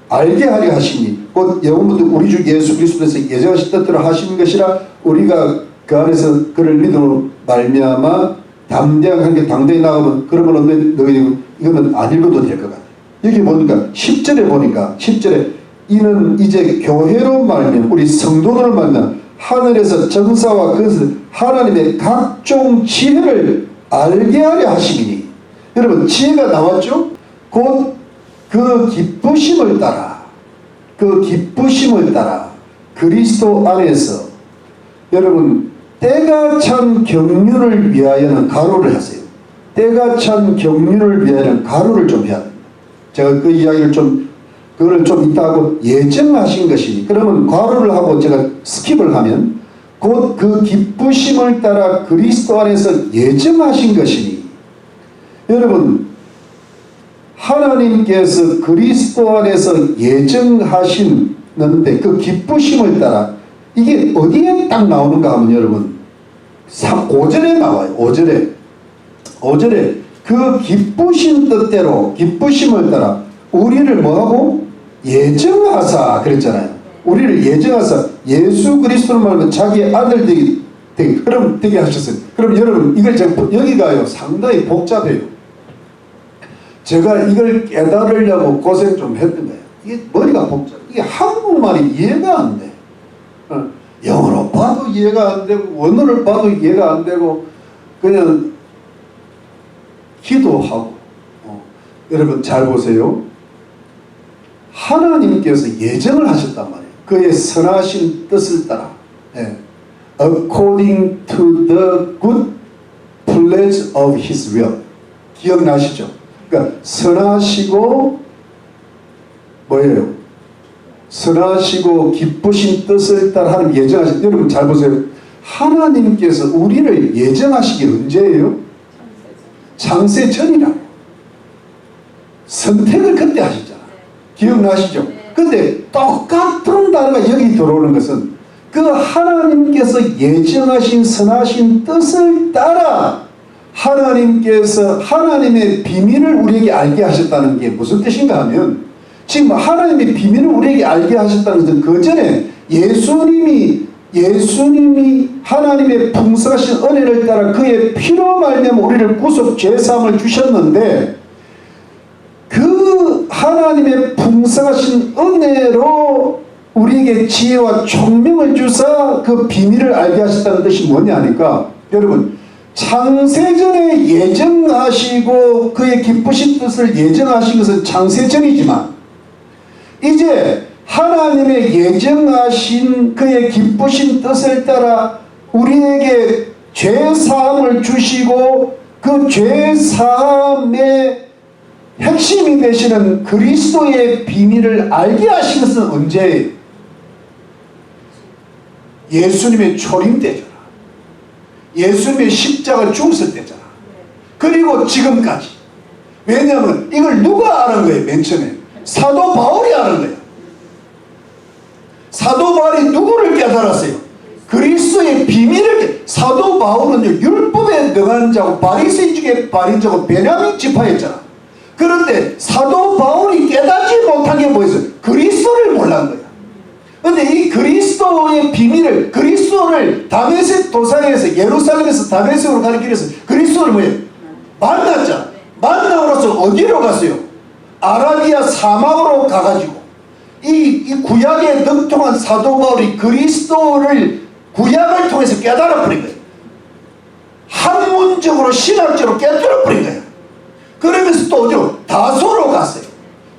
알게 하려 하시니 곧 영원부터 우리 주 예수 그리스도에서 예정하신 뜻대로 하신 것이라. 우리가 그 안에서 그를 믿음으로 말미암아 담대하게 당대히 나가면 그러면 너희 이거는 안 읽어도 될 것 같아요. 여기 보니까 10절에 보니까 10절에 이는 이제 교회로 말미암아 우리 성도들을 말미암아 하늘에서 정사와 권세 하나님의 각종 지혜를 알게 하려 하시니. 여러분 지혜가 나왔죠? 곧 그 기쁘심을 따라 그리스도 안에서 여러분 때가 찬 경륜을 위하여는 가로를 하세요. 때가 찬 경륜을 위하여는 가로를 좀 해야 됩니다. 제가 그 이야기를 그거를 좀 이따 하고 예정하신 것이니 그러면 가로를 하고 제가 스킵을 하면 곧 그 기쁘심을 따라 그리스도 안에서 예정하신 것이니. 여러분 하나님께서 그리스도 안에서 예정하시는데 그 기쁘심을 따라 이게 어디에 딱 나오는가 하면 여러분 5절에 나와요. 5절에 그 기쁘신 뜻대로 기쁘심을 따라 우리를 뭐하고 예정하사 그랬잖아요. 우리를 예정하사 예수 그리스도를 말하면 자기의 아들 되게 하셨어요. 그럼 여러분 이걸 여기가요 상당히 복잡해요. 제가 이걸 깨달으려고 고생 좀 했던 거예요. 이게 머리가 복잡해. 이게 한국말이 이해가 안 돼. 영어로 봐도 이해가 안 되고 원어를 봐도 이해가 안 되고 그냥 기도하고 여러분 잘 보세요. 하나님께서 예정을 하셨단 말이에요. 그의 선하신 뜻을 따라 according to the good pleasure of his will. 기억나시죠? 그러니까 선하시고 뭐예요? 선하시고 기쁘신 뜻을 따라 하는 예정하신. 여러분 잘 보세요. 하나님께서 우리를 예정하시기 언제예요? 창세 전이라고. 선택을 그때 하셨잖아. 기억나시죠? 근데 똑같은 단어가 여기 들어오는 것은 그 하나님께서 예정하신 선하신 뜻을 따라 하나님께서 하나님의 비밀을 우리에게 알게 하셨다는 게 무슨 뜻인가 하면 지금 하나님의 비밀을 우리에게 알게 하셨다는 것은 그 전에 예수님이 하나님의 풍성하신 은혜를 따라 그의 피로 말미암아 우리를 구속 죄사함을 주셨는데 그 하나님의 풍성하신 은혜로 우리에게 지혜와 총명을 주사 그 비밀을 알게 하셨다는 뜻이 뭐냐 하니까 여러분 창세전에 예정하시고 그의 기쁘신 뜻을 예정하신 것은 창세전이지만 이제 하나님의 예정하신 그의 기쁘신 뜻을 따라 우리에게 죄사함을 주시고 그 죄사함의 핵심이 되시는 그리스도의 비밀을 알게 하신 것은 언제예요? 예수님의 초림 때잖아. 예수님의 십자가 죽었을 때잖아. 그리고 지금까지. 왜냐하면 이걸 누가 아는 거예요? 맨 처음에 사도 바울이 아는 거예요. 사도 바울이 누구를 깨달았어요? 그리스도의 비밀을. 사도 바울은 율법에 능한 자고 바리새인 중에 바린 자고 베냐민 지파였잖아. 그런데 사도 바울이 깨닫지 못한 게 뭐였어요? 그리스도를 몰란 거야. 그런데 이 그리스도의 비밀을, 그리스도를 다메섹 도상에서 예루살렘에서 다메섹으로 가는 길에서 그리스도를 뭐예요? 만났잖아. 만남으로써 어디로 갔어요? 아라비아 사막으로 가가지고 이 구약에 능통한 사도 바울이 그리스도를 구약을 통해서 깨달아 버린 거예요. 학문적으로 신학적으로 깨달아 버린 거예요. 그러면서 또 어디로? 다소로 갔어요.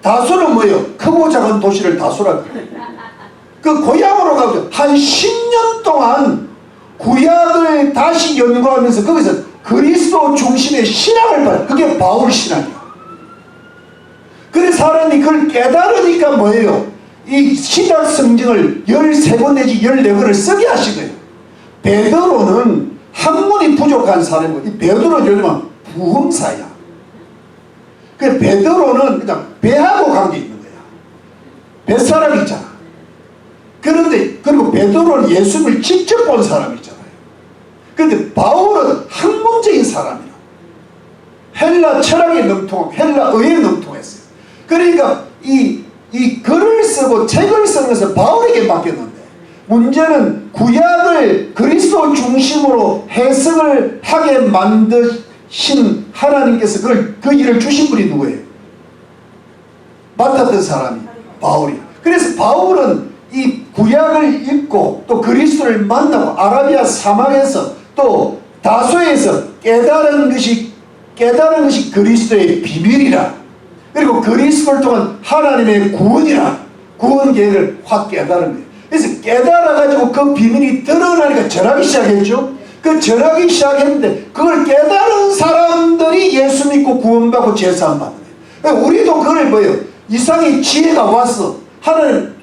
다소는 뭐예요? 크고 작은 도시를 다소라 그래요. 그 고향으로 가고 한 10년 동안 구약을 다시 연구하면서 거기서 그리스도 중심의 신앙을 봐요. 그게 바울 신앙이에요. 그래서 사람이 그걸 깨달으니까 뭐예요? 이 신약 성경을 13권 내지 14권을 쓰게 하신 거예요. 베드로는 학문이 부족한 사람이고, 이 베드로는 요즘은 부흥사야. 그 베드로는 그냥 배하고 관계 있는 거야. 뱃사람 있잖아. 그런데 그리고 베드로는 예수님을 직접 본 사람이잖아요. 그런데 바울은 학문적인 사람이야. 헬라 철학에 능통하고 헬라 의에 능통했어요. 그러니까 이 글을 쓰고 책을 쓰는 것은 바울에게 맡겼는데, 문제는 구약을 그리스도 중심으로 해석을 하게 만드신 하나님께서 그 일을 주신 분이 누구예요? 맡았던 사람이 바울이에요. 그래서 바울은 이 구약을 읽고 또 그리스도를 만나고 아라비아 사막에서 또 다소에서 깨달은 것이 그리스도의 비밀이라, 그리고 그리스도를 통한 하나님의 구원이라, 구원 계획을 확 깨달은 거예요. 그래서 깨달아가지고 그 비밀이 드러나니까 절하기 시작했죠. 그 절하기 시작했는데 그걸 깨달은 사람들이 예수 믿고 구원받고 제사함 받는 거예요. 우리도 그걸 뭐예요? 이상의 지혜가 와서 하나님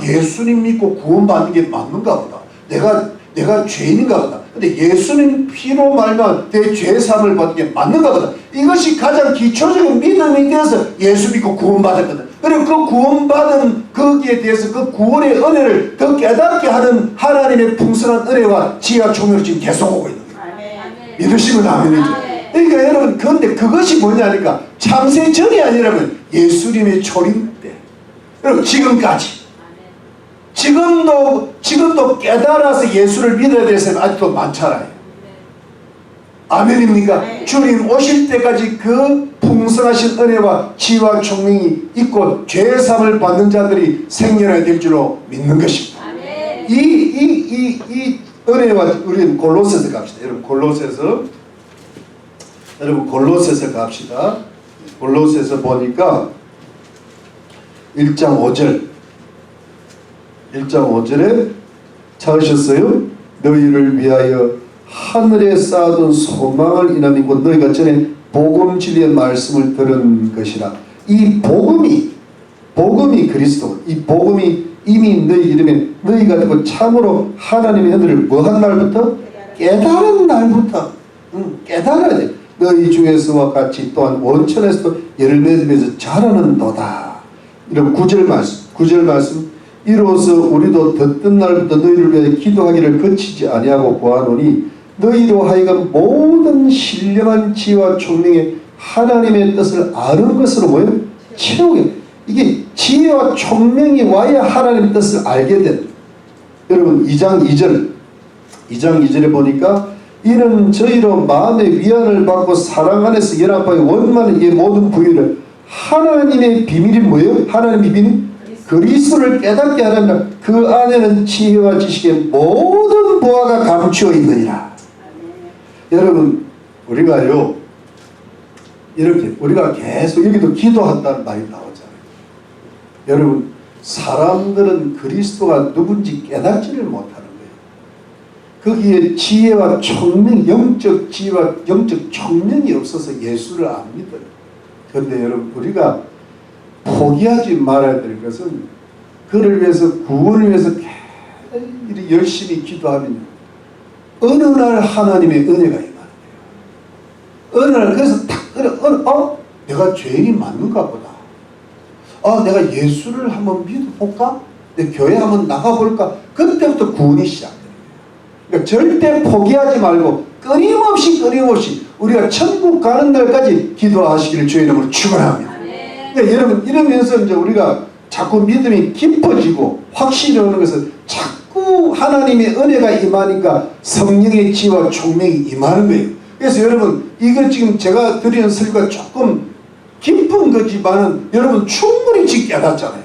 예수님 믿고 구원받는 게 맞는가 보다. 내가 죄인인가 보다. 근데 예수님 피로 말미암아 내 죄사함을 받는 게 맞는가 보다. 이것이 가장 기초적인 믿음이 되어서 예수 믿고 구원받았거든. 그리고 그 구원받은 거기에 대해서 그 구원의 은혜를 더 깨닫게 하는 하나님의 풍성한 은혜와 지혜와 총명을 지금 계속 오고 있는 거예요. 믿으시면 아멘이죠. 그러니까 여러분, 그런데 그것이 뭐냐니까 창세 전이 아니라 예수님의 초림 때, 그리고 지금까지, 지금도 깨달아서 예수를 믿어야 될 사람이 아직도 많잖아요. 아멘입니까? 주님 오실 때까지 그 풍성하신 은혜와 지혜와 총명이 있고 죄사함을 받는 자들이 생겨나야 될 줄로 믿는 것입니다. 이 은혜와 우리는 골로새서 갑시다. 여러분 골로새서 갑시다. 골로새서 보니까 1장 5절에 찾으셨어요? 너희를 위하여 하늘에 쌓아둔 소망을 인함이고 너희가 전에 복음 진리의 말씀을 들은 것이라. 이 복음이 그리스도, 이 복음이 이미 너희 이름에 너희가 듣고 참으로 하나님의 은혜를 뭐한 날부터? 깨달은 날부터 깨달아야 돼. 너희 중에서와 같이 또한 원천에서도 열매맺으면서 자라는도다. 이런 9절 말씀 이로써 우리도 듣던 날부터 너희를 위해 기도하기를 그치지 아니하고 구하노니 너희로 하여금 모든 신령한 지혜와 총명의 하나님의 뜻을 아는 것으로 뭐예요? 채우게. 이게 지혜와 총명이 와야 하나님의 뜻을 알게 된. 여러분 2장 2절에 보니까 이는 저희로 마음의 위안을 받고 사랑 안에서 연합하여 원만한 이 모든 부유를 하나님의 비밀이 뭐예요? 하나님의 비밀? 그리스도를 깨닫게 하려면 그 안에는 지혜와 지식의 모든 보화가 감추어 있느니라. 여러분 우리가요 이렇게 우리가 계속 여기도 기도한다는 말이 나오잖아요. 여러분 사람들은 그리스도가 누군지 깨닫지를 못하는 거예요. 거기에 지혜와 총명, 영적 지혜와 영적 총명이 없어서 예수를 안 믿어요. 그런데 여러분 우리가 포기하지 말아야 될 것은 그를 위해서 구원을 위해서 계속 열심히 기도하면 어느 날 하나님의 은혜가 임하는 거예요. 어느 날 그래서 내가 죄인이 맞는가 보다. 내가 예수를 한번 믿어볼까? 내 교회 한번 나가볼까? 그때부터 구원이 시작돼요. 그러니까 절대 포기하지 말고 끊임없이 우리가 천국 가는 날까지 기도하시기를 주의 이름으로 축원합니다. 그러니까 여러분 이러면서 이제 우리가 자꾸 믿음이 깊어지고 확신이 오는 것은 자꾸 하나님의 은혜가 임하니까 성령의 지혜와 총명이 임하는 거예요. 그래서 여러분 이거 지금 제가 드리는 설교가 조금 깊은 거지만은 여러분 충분히 지금 깨닫잖아요.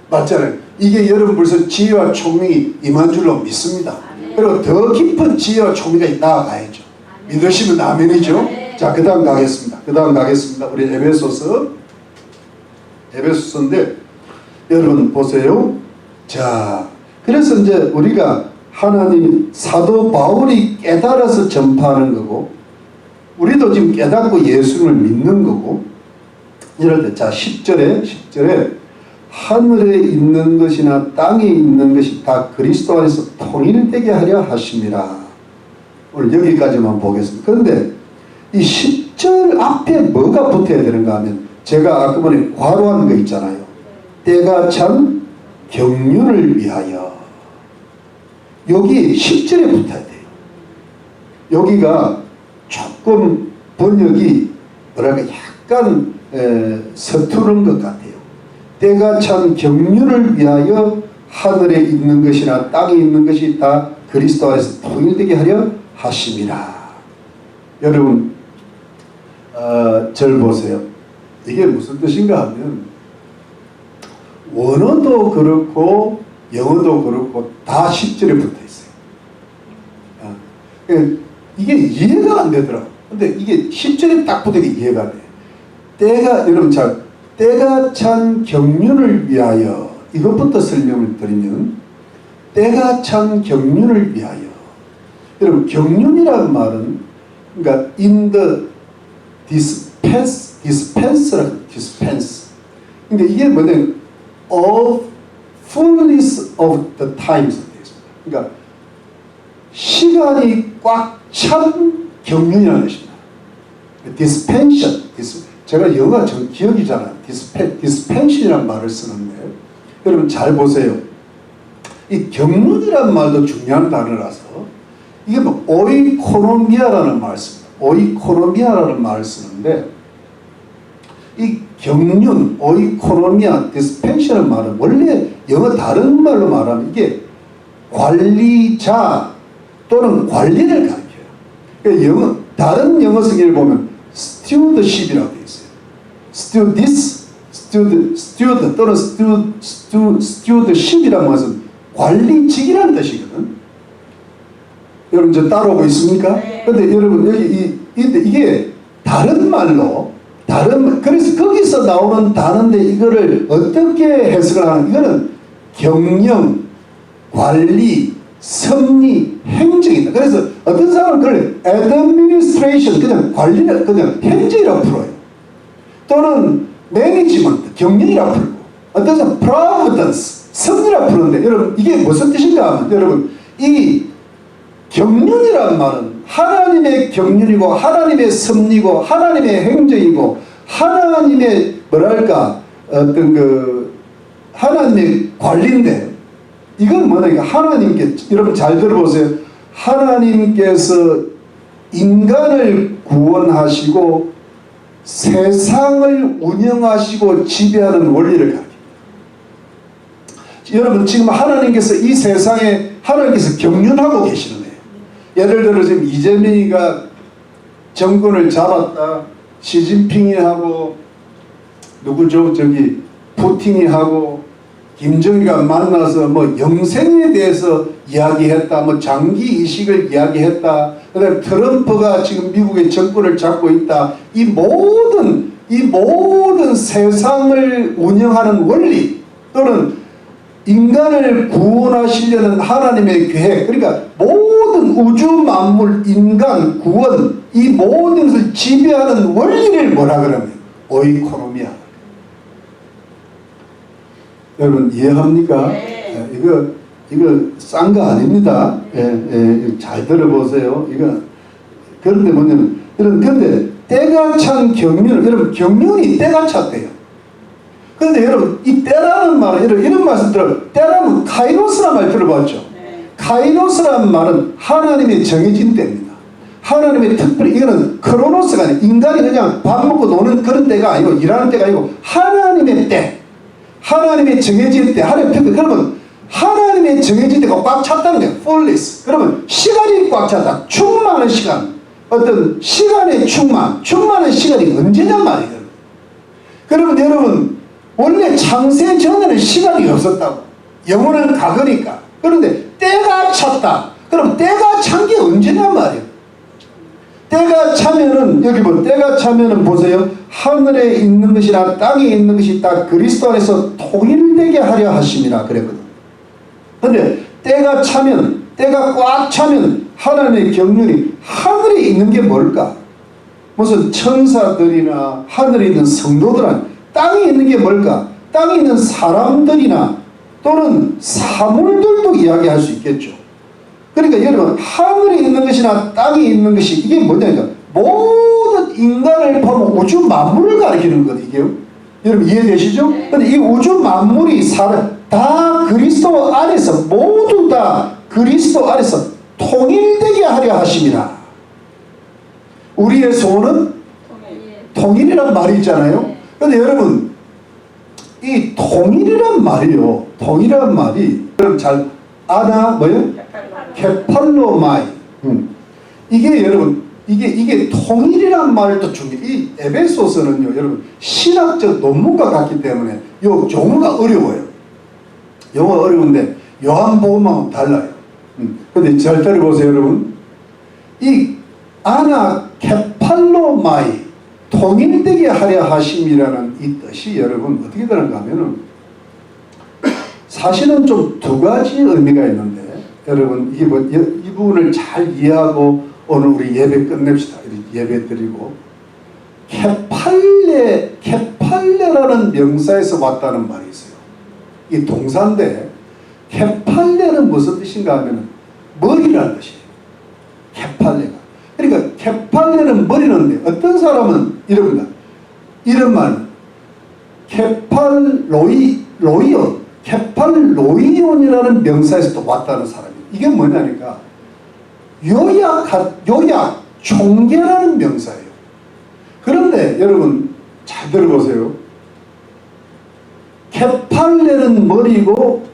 맞잖아요. 이게 여러분 벌써 지혜와 총명이 임한 줄로 믿습니다. 그리고 더 깊은 지혜와 총명이 나아가야죠. 믿으시면 아멘이죠. 자, 그 다음 가겠습니다. 우리 에베소서인데, 여러분 보세요. 자, 그래서 이제 우리가 하나님, 사도 바울이 깨달아서 전파하는 거고, 우리도 지금 깨닫고 예수를 믿는 거고, 이럴 때, 자, 10절에 하늘에 있는 것이나 땅에 있는 것이 다 그리스도 안에서 통일되게 하려 하심이라. 오늘 여기까지만 보겠습니다. 그런데 이 10절 앞에 뭐가 붙어야 되는가 하면, 제가 아까 전에 괄호한 거 있잖아요. 때가 참 경륜을 위하여. 여기 10절에 붙어야 돼요. 여기가 조금 번역이 뭐랄까 약간 서투른 것 같아요. 때가 참 경륜을 위하여 하늘에 있는 것이나 땅에 있는 것이 다 그리스도 안에서 통일되게 하려 하심이라. 여러분 절 보세요. 이게 무슨 뜻인가 하면, 원어도 그렇고 영어도 그렇고 다 10절에 붙어 있어요. 이게 이해가 안 되더라고. 근데 이게 10절에 딱 붙어 있게 이해가 돼. 여러분 때가 찬 경륜을 위하여, 이것부터 설명을 드리면, 때가 찬 경륜을 위하여. 여러분, 경륜이라는 말은, 그러니까 in the dispense. 근데 이게 뭐냐면 of fullness of the times. 그러니까 시간이 꽉 찬 경륜이라는 것입니다. dispension. 제가 영어가 전 기억이 잘 안 나요. dispension이라는 말을 쓰는데, 여러분 잘 보세요. 이 경륜이라는 말도 중요한 단어라서, 이게 뭐 오이코노미아라는 말을 씁니다. 오이코노미아라는 말을 쓰는데, 이 경륜, 오이코노미아, 디스펜션이라는 말은 원래 영어 다른 말로 말하면 이게 관리자 또는 관리를 가리켜요. 그러니까 다른 영어 성경을 보면 stewardship이라고 되어 있어요. steward 또는 stewardship이라는 것은 관리직이라는 뜻이거든. 여러분 저 따라오고 있습니까? 근데 여러분 여기 이게 다른 말로, 그래서 거기서 나오는 단어인데 이거를 어떻게 해석을 하는, 이거는 경영, 관리, 섭리, 행정이다. 그래서 어떤 사람은 그걸 administration, 그냥 관리를 그냥 행정이라고 풀어요. 또는 매니지먼트, 경영이라고 풀고, 어떤 사람은 providence, 섭리라고 푸는데, 여러분 이게 무슨 뜻인가 하면, 여러분 이 경륜이란 말은 하나님의 경륜이고, 하나님의 섭리고, 하나님의 행정이고, 하나님의 뭐랄까 어떤 하나님의 관리인데, 이건 뭐냐, 하나님께, 여러분 잘 들어보세요. 하나님께서 인간을 구원하시고 세상을 운영하시고 지배하는 원리를 가르칩니다. 여러분 지금 하나님께서 이 세상에 하나님께서 경륜하고 계시는 거예요. 예를 들어 지금 이재명이가 정권을 잡았다, 시진핑이 하고 누구죠? 푸틴이 하고 김정일이가 만나서 뭐 영생에 대해서 이야기했다, 뭐 장기 이식을 이야기했다, 그다음에 트럼프가 지금 미국의 정권을 잡고 있다. 이 모든 세상을 운영하는 원리, 또는 인간을 구원하시려는 하나님의 계획, 그러니까 모든 우주 만물, 인간 구원, 이 모든 것을 지배하는 원리를 뭐라 그러면 오이코노미아. 여러분 이해합니까? 네. 이거 싼 거 아닙니다. 잘 들어보세요. 그런데 뭐냐면, 그런데 때가 찬 경륜, 여러분 경륜이 때가 찼대요. 그런데 여러분 이 때라는 말은, 이런 말씀 들어요. 때라면 카이로스란 말 들어봤죠? 네. 카이로스란 말은 하나님의 정해진 때입니다. 하나님의 특별히, 이거는 크로노스가 아니에요. 인간이 그냥 밥 먹고 노는 그런 때가 아니고, 일하는 때가 아니고, 하나님의 때, 하나님의 정해진 때, 하나님의 특별. 그러면 하나님의 정해진 때가 꽉 찼다는 거예요. fullness. 그러면 시간이 꽉 찼다. 충만한 시간, 어떤 시간의 충만한 시간이 언제냔 말이에요. 그러면 여러분 원래 창세 전에는 시간이 없었다고. 영원한 과거니까. 그런데 때가 찼다. 그럼 때가 찬 게 언제냔 말이에요. 때가 차면은 여기 뭐 때가 차면은 보세요. 하늘에 있는 것이나 땅에 있는 것이 다 그리스도 안에서 통일되게 하려 하심이라 그랬거든. 근데 때가 차면, 때가 꽉 차면 하나님의 경륜이 하늘에 있는 게 뭘까? 무슨 천사들이나 하늘에 있는 성도들은 땅에 있는 게 뭘까? 땅에 있는 사람들이나 또는 사물들도 이야기할 수 있겠죠. 그러니까 여러분, 하늘에 있는 것이나 땅에 있는 것이 이게 뭐냐니까 모든 인간을 보면 우주 만물을 가리키는 거거든요. 이게 여러분 이해되시죠? 근데 이 우주 만물이 다 그리스도 안에서 모두 다 그리스도 안에서 통일되게 하려 하심이라. 우리의 소원은 통일이란 말이 있잖아요. 근데 여러분, 이 통일이란 말이요. 통일이란 말이 여러분 잘 아나 뭐요? 케팔로마이. 이게 여러분 이게 통일이란 말도 중요해요. 이 에베소서는요, 여러분 신학적 논문과 같기 때문에 요 용어가 어려워요. 용어가 어려운데 요한복음하고 달라요. 근데 잘 들어보세요, 여러분. 이 아나 케팔로마이, 통일되게 하려 하심이라는 이 뜻이 여러분 어떻게 되는가 하면은 사실은 좀 두 가지 의미가 있는데 여러분 이 부분을 잘 이해하고 오늘 우리 예배 끝냅시다. 예배 드리고 케팔레라는 명사에서 왔다는 말이 있어요. 이 동사인데 케팔레는 무슨 뜻인가 하면 머리라는 뜻이에요. 케팔레가. 그러니까 케팔레는 머리는데 어떤 사람은 이럽니다. 이런 말 케팔로이온이라는 명사에서 또 왔다는 사람이에요. 이게 뭐냐니까 요약, 총계라는 명사예요. 그런데 여러분 잘 들어보세요. 케팔레는 머리고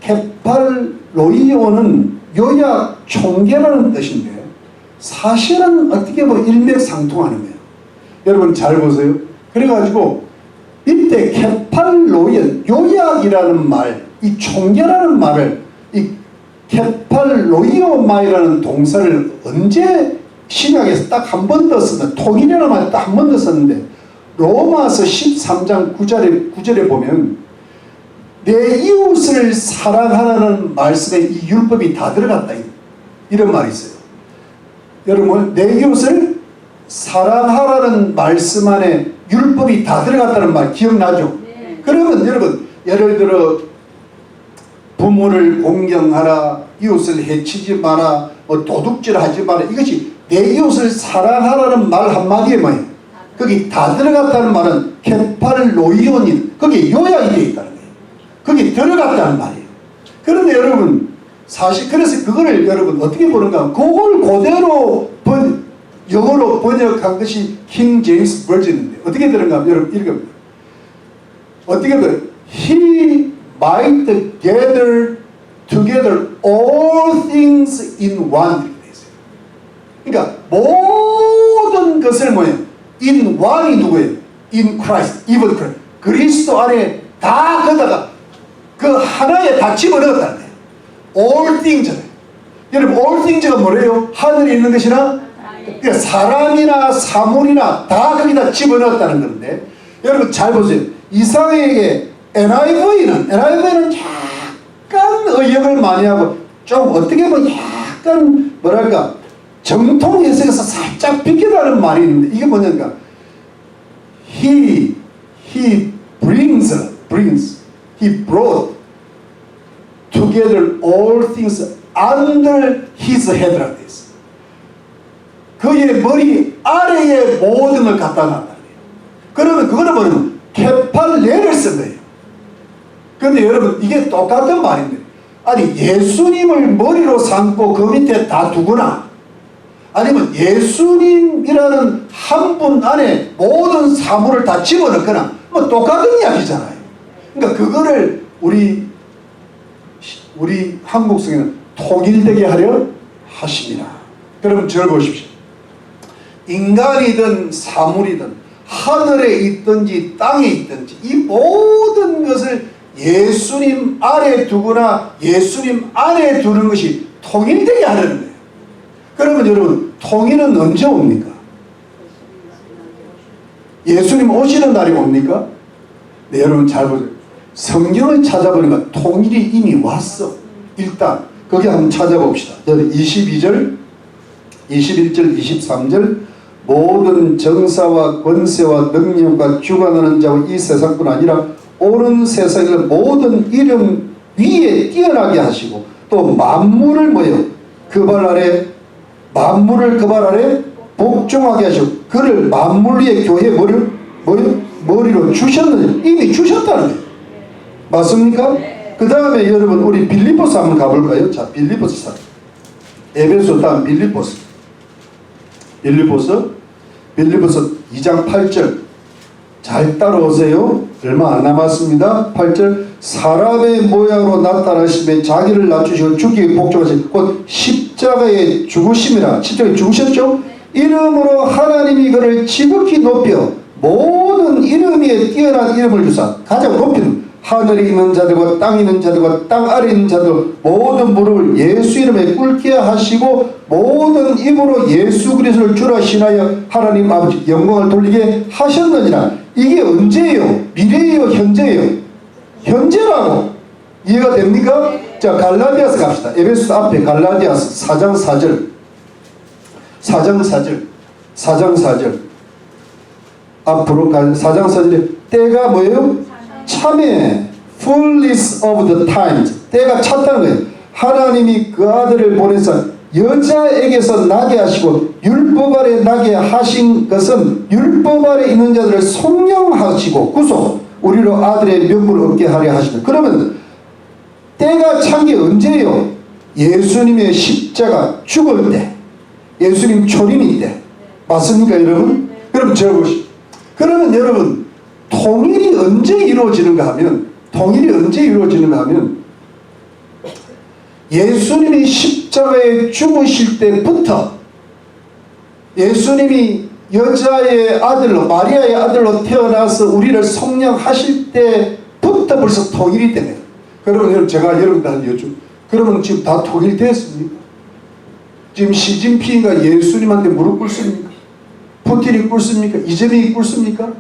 케팔로이온은 요약, 총계라는 뜻인데 사실은 어떻게 보면 일맥상통하는 거예요. 여러분 잘 보세요. 그래가지고 이때 케팔로이온, 요약이라는 말, 이 총계라는 말을 이 케팔로이오마이라는 동사를 언제 신약에서 딱 한 번 더 썼는데, 통일이라는 말 딱 한 번 더 썼는데 로마서 13장 9절에 보면 내 이웃을 사랑하라는 말씀에 이 율법이 다 들어갔다 이런 말이 있어요. 여러분 내 이웃을 사랑하라는 말씀 안에 율법이 다 들어갔다는 말 기억나죠? 네. 그러면 여러분 예를 들어 부모를 공경하라, 이웃을 해치지 마라, 뭐 도둑질하지 마라, 이것이 내 이웃을 사랑하라는 말 한마디에 뭐예요? 거기 다 들어갔다는 말은 케팔로이온이 거기에 요약이 되어 있다는 거예요. 거기 들어갔다는 말이에요. 그런데 여러분 사실 그래서 그거를 여러분 어떻게 보는가? 그걸 그대로 영어로 번역한 것이 킹 제임스 버전인데 어떻게 들은가? 여러분 읽어봅니다. 어떻게 들어요? He might gather together all things in one. 그러니까 모든 것을 뭐예요? In one이 누구예요? In Christ, even Christ. 그리스도 안에 다 거다가 그 하나에 다 집어넣었다는 거예요. All things. 여러분 all things가 뭐래요? 하늘에 있는 것이나 그러니까 사람이나 사물이나 다 거기다 집어넣었다는 건데 여러분 잘 보세요. 이상하게 NIV는 약간 의역을 많이 하고 좀 어떻게 보면 약간 뭐랄까 정통 해석에서 살짝 비켜가는 말이 있는데 이게 뭐냐니까 He brought together all things under his head라고 되어 있어요. 그의 머리 아래에 모든 걸 갖다 놨다는 거예요. 그러면 그거는 뭐냐면 케팔레를 쓴 거예요. 그런데 여러분 이게 똑같은 말인데 아니 예수님을 머리로 삼고 그 밑에 다 두거나 아니면 예수님이라는 한 분 안에 모든 사물을 다 집어넣거나 뭐 똑같은 이야기잖아요. 그러니까 그거를 우리 한국성에는 통일되게 하려 하십니다. 여러분 저를 보십시오. 인간이든 사물이든 하늘에 있든지 땅에 있든지 이 모든 것을 예수님 아래 두거나 예수님 안에 두는 것이 통일되게 하려는 거예요. 그러면 여러분 통일은 언제 옵니까? 예수님 오시는 날이 옵니까? 네, 여러분 잘 보세요. 성경을 찾아보니까 통일이 이미 왔어. 일단 거기 한번 찾아봅시다. 22절, 21절, 23절 모든 정사와 권세와 능력과 주관하는 자와 이 세상뿐 아니라 오는 세상의 모든 이름 위에 뛰어나게 하시고 또 만물을 뭐예요? 그 발 아래 만물을 그 발 아래 복종하게 하시고 그를 만물 위의 교회 머리로 주셨느냐? 이미 주셨다는 거예요. 맞습니까? 그 다음에 여러분 우리 빌립보서 한번 가볼까요? 자, 빌립보서 에베소 다음 빌립보서 2장 8절 잘 따라오세요. 얼마 안 남았습니다. 8절 사람의 모양으로 나타나시며 자기를 낮추시고 죽이게 복종하신 곧 십자가에 죽으심이라. 십자가에 죽으셨죠? 이름으로 하나님이 그를 지극히 높여 모든 이름 위에 뛰어난 이름을 주사 가장 높이는 하늘에 있는 자들과 땅에 있는 자들과 땅 아래에 있는 자들 모든 무릎을 예수 이름에 꿇게 하시고 모든 입으로 예수 그리스도를 주라 신하여 하나님 아버지 영광을 돌리게 하셨느니라. 이게 언제예요? 미래예요? 현재예요? 현재라고. 이해가 됩니까? 자, 갈라디아서 갑시다. 에베소 앞에 갈라디아서 4장 4절 앞으로 4장 4절에 때가 뭐예요? 참에 fullness of the times 때가 찼다는 거예요. 하나님이 그 아들을 보내서 여자에게서 나게 하시고 율법 아래 나게 하신 것은 율법 아래 있는 자들을 속량하시고 구속 우리로 아들의 명분을 얻게 하려 하시는. 그러면 때가 찬 게 언제예요? 예수님의 십자가 죽을 때, 예수님 초림일 때. 맞습니까 여러분? 그럼 적어보시죠. 그러면 여러분 통일이 언제 이루어지는가 하면 예수님이 십자가에 죽으실 때부터 예수님이 여자의 아들로 마리아의 아들로 태어나서 우리를 속량하실 때부터 벌써 통일이 됩니다. 그러면 여러분 제가 여러분들한테 여쭈 그러면 지금 다 통일됐습니까? 지금 시진핑이가 예수님한테 무릎 꿇습니까? 푸틴이 꿇습니까? 이재명이 꿇습니까?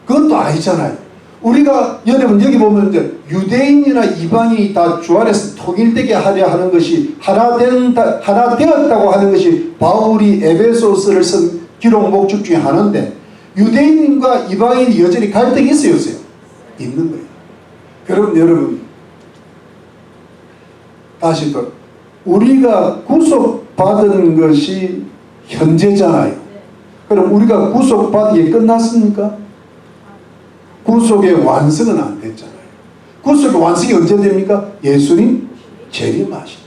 그것도 아니잖아요. 우리가 여러분 여기 보면 이제 유대인이나 이방인이 다 주 안에서 통일되게 하려 하는 것이 하나 되었다고 하는 것이 바울이 에베소서를 쓴 기록 목적 중에 하나인데 유대인과 이방인이 여전히 갈등이 있어요? 있는 거예요. 그럼 여러분 다시 또 우리가 구속받은 것이 현재잖아요. 그럼 우리가 구속받기에 끝났습니까? 구속의 완성은 안 됐잖아요. 구속의 완성이 언제 됩니까? 예수님 재림하신.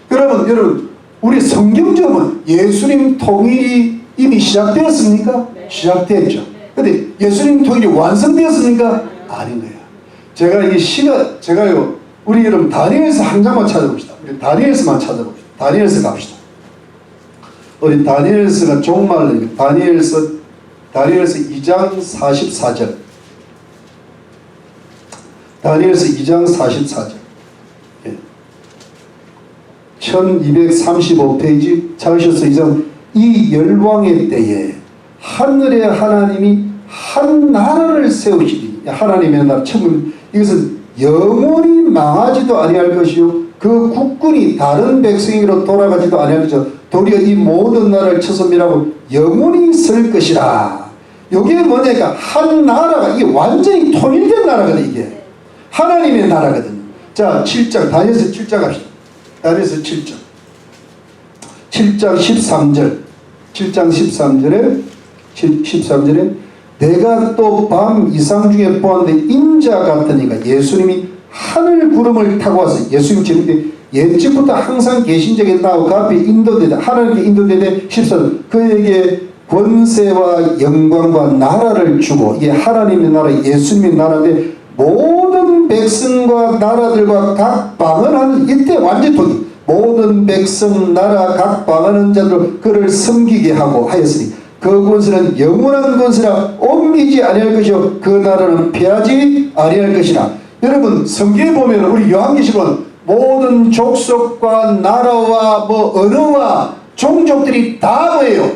그러면 여러분 우리 성경적으로 예수님 통일이 이미 시작되었습니까? 네. 시작됐죠. 근데 예수님 통일이 완성되었습니까? 아닌 거야. 제가요 우리 여러분 다니엘서 한 장만 찾아봅시다. 우리 다니엘서만 찾아봅시다. 다니엘서 갑시다. 우리 다니엘서가 종말 다니엘서 2장 44절. 다니엘서 2장 44절. 1235페이지 찾으셔서 이 열왕의 때에 하늘의 하나님이 한 나라를 세우시니 하나님의 나라 천국 이것은 영원히 망하지도 아니할 것이요 그 국군이 다른 백성에게로 돌아가지도 아니할 것이요 도리어 이 모든 나라를 쳐섬이라고 영원히 설 것이라. 이게 뭐냐니까 한 나라가 이게 완전히 통일된 나라거든. 이게 하나님의 나라거든요. 자 7장 다니엘서 7장 갑시다. 다니엘서 7장 13절에 내가 또 밤 이상 중에 보았는데 인자 같으니까 예수님이 하늘 구름을 타고 와서 예수님 재림때 예측부터 항상 계신 적에 나오고 그 앞에 인도되되 하나님께 인도되되 14절 그에게 권세와 영광과 나라를 주고 이게 하나님의 나라 예수님의 나라인데 모든 백성과 나라들과 각 방언하는 이때 완전 통일 모든 백성 나라 각 방언하는 자들 그를 섬기게 하고 하였으니 그 권세는 영원한 권세라 옮기지 아니할 것이요 그 나라는 패하지 아니할 것이라. 여러분 성경에 보면 우리 요한계시록은 모든 족속과 나라와 언어와 종족들이 다 뭐예요?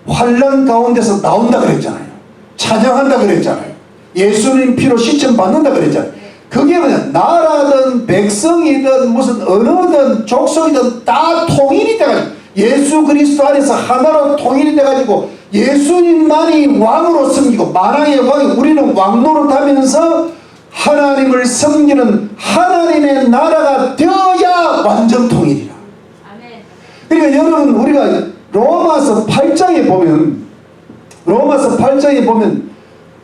환난 가운데서 나온다 그랬잖아요. 찬양한다 그랬잖아요. 예수님 피로 시점 받는다 그랬잖아요. 그게 뭐냐, 나라든 백성이든 무슨 언어든 족속이든 다 통일이 돼가지고 예수 그리스도 안에서 하나로 통일이 돼가지고 예수님만이 왕으로 섬기고 만왕의 왕이, 우리는 왕 노릇하면서 하나님을 섬기는 하나님의 나라가 되어야 완전 통일이라. 그러니까 여러분, 우리가 로마서 8장에 보면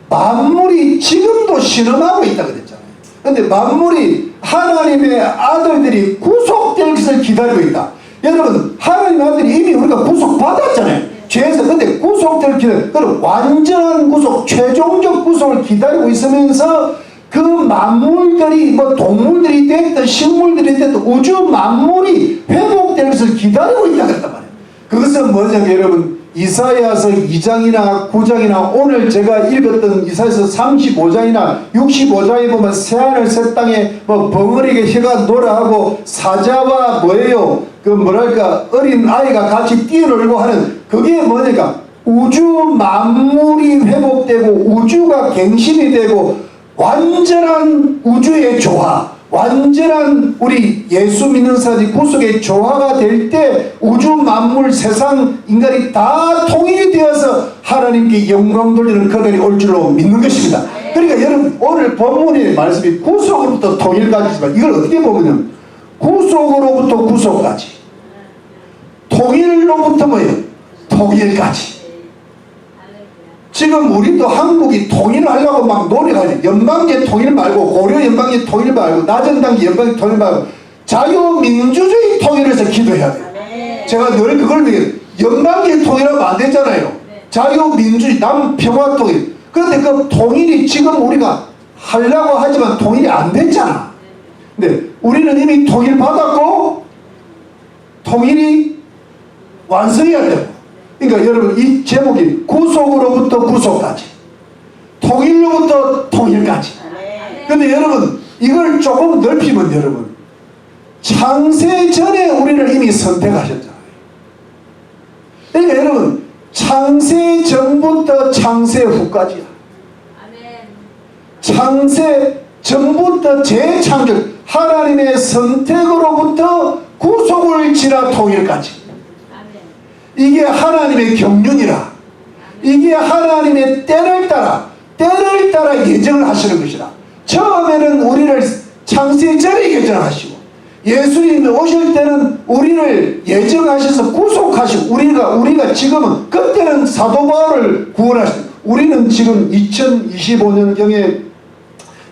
만물이 지금도 신음하고 있다 그랬잖아요. 근데 만물이 하나님의 아들들이 구속될 것을 기다리고 있다. 여러분, 하나님의 아들이 이미 우리가 구속받았잖아요. 죄에서. 근데 구속될 기다려, 그럼 완전한 구속, 최종적 구속을 기다리고 있으면서 그 만물들이, 뭐 동물들이 됐든 식물들이 됐든 우주 만물이 회복될 것을 기다리고 있다 그랬단 말이에요. 그것은 뭐냐면 여러분, 이사야서 2장이나 9장이나 오늘 제가 읽었던 이사야서 35장이나 65장에 보면 새하늘 새 땅에 뭐 벙어리게 해가 노래하고 사자와 뭐예요, 그 뭐랄까 어린 아이가 같이 뛰어놀고 하는, 그게 뭐냐니까 우주 만물이 회복되고 우주가 갱신이 되고 완전한 우주의 조화, 완전한 우리 예수 믿는 사람이 구속의 조화가 될 때 우주 만물 세상 인간이 다 통일이 되어서 하나님께 영광 돌리는 그날이 올 줄로 믿는 것입니다. 그러니까 여러분, 오늘 본문의 말씀이 구속으로부터 통일까지지만 이걸 어떻게 보면 구속으로부터 구속까지, 통일로부터 뭐예요? 통일까지. 지금 우리도 한국이 통일을 하려고 막 노력하지. 연방제 통일 말고, 고려 연방제 통일 말고, 낮은 단계 연방제 통일 말고 자유민주주의 통일에서 기도해야 돼요. 제가 늘 그걸 얘기해요. 연방제 통일하면 안 되잖아요. 자유민주주의, 남평화통일. 그런데 그 통일이 지금 우리가 하려고 하지만 통일이 안 됐잖아. 근데 우리는 이미 통일 받았고 통일이 완성해야 돼요. 그러니까 여러분, 이 제목이 구속으로부터 구속까지, 통일로부터 통일까지. 근데 여러분, 이걸 조금 넓히면 여러분, 창세 전에 우리를 이미 선택하셨잖아요. 그러니까 여러분, 창세 전부터 창세 후까지야. 창세 전부터 재창조, 하나님의 선택으로부터 구속을 지나 통일까지. 이게 하나님의 경륜이라. 이게 하나님의 때를 따라 예정을 하시는 것이라. 처음에는 우리를 창세 전에 예정하시고 예수님이 오실 때는 우리를 예정하셔서 구속하시고 우리가 지금은, 그때는 사도 바울을 구원하시고, 우리는 지금 2025년경에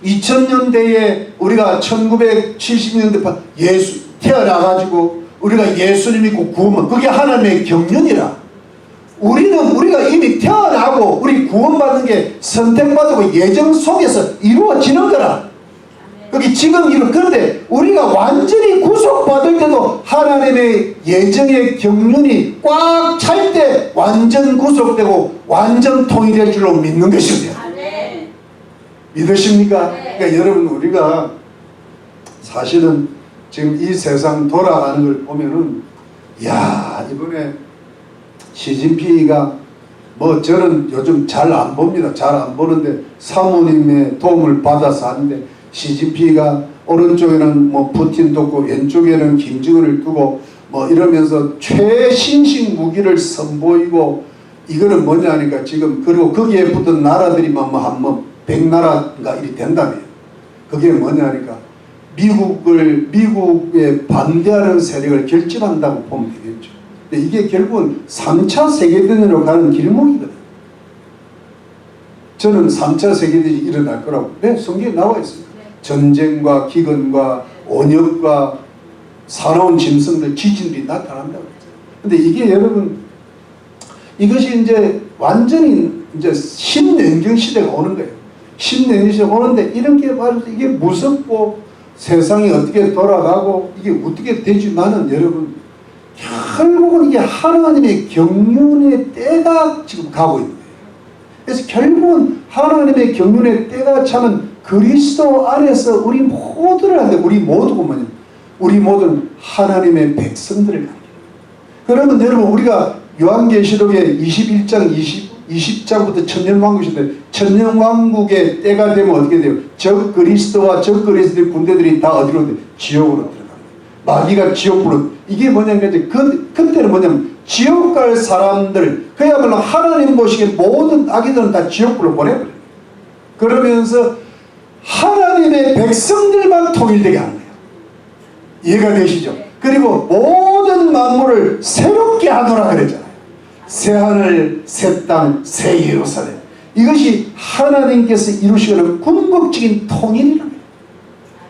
2000년대에 우리가 1970년대 예수 태어나가지고 우리가 예수님 믿고 구원받, 그게 하나님의 경륜이라. 우리가 이미 태어나고 우리 구원받는 게 선택받고 예정 속에서 이루어지는 거라. 그게 지금 그런데 우리가 완전히 구속받을 때도 하나님의 예정의 경륜이 꽉 찰 때 완전 구속되고 완전 통일될 줄로 믿는 것입니다. 믿으십니까? 그러니까 여러분, 우리가 사실은 지금 이 세상 돌아가는 걸 보면은, 야, 이번에 시진핑이가 뭐, 저는 요즘 잘 안 봅니다. 잘 안 보는데 사모님의 도움을 받아서 하는데, 시진핑이가 오른쪽에는 뭐 푸틴 두고 왼쪽에는 김정은을 두고 뭐 이러면서 최신식 무기를 선보이고, 이거는 뭐냐 하니까 지금, 그리고 거기에 붙은 나라들이 뭐 100나라가 이리 된다며. 그게 뭐냐 하니까 미국에 반대하는 세력을 결집한다고 보면 되겠죠. 근데 이게 결국은 3차 세계대전으로 가는 길목이거든. 저는 3차 세계대전이 일어날 거라고. 네, 성경에 나와 있습니다. 전쟁과 기근과 온역과 사나운 짐승들, 지진들이 나타난다고 했어요. 근데 이게 여러분, 이것이 이제 완전히 이제 신냉정 시대가 오는 거예요. 신냉정 시대가 오는데, 이런 게 바로 이게 무섭고 세상이 어떻게 돌아가고 이게 어떻게 되지만은 여러분, 결국은 이게 하나님의 경륜의 때가 지금 가고 있는 거예요. 그래서 결국은 하나님의 경륜의 때가 차면 그리스도 안에서 우리 모두를 하는데, 우리 모두가 뭐냐, 우리 모두는 하나님의 백성들을 가는 거예요. 그러면 여러분, 우리가 요한계시록의 21장 20장부터 천년왕국인데, 천년왕국의 때가 되면 어떻게 돼요? 적 그리스도와 적 그리스도의 군대들이 다 어디로 돼? 지옥으로 들어갑니다. 마귀가 지옥으로. 이게 뭐냐면 그때는 뭐냐면 지옥 갈 사람들, 그야말로 하나님 보시기에 모든 악인들은 다 지옥으로 보내버려요. 그러면서 하나님의 백성들만 통일되게 하는 거예요. 이해가 되시죠? 그리고 모든 만물을 새롭게 하노라 그랬잖아요. 새하늘, 새 땅, 새 예루살렘. 이것이 하나님께서 이루시는 궁극적인 통일이라는 거예요.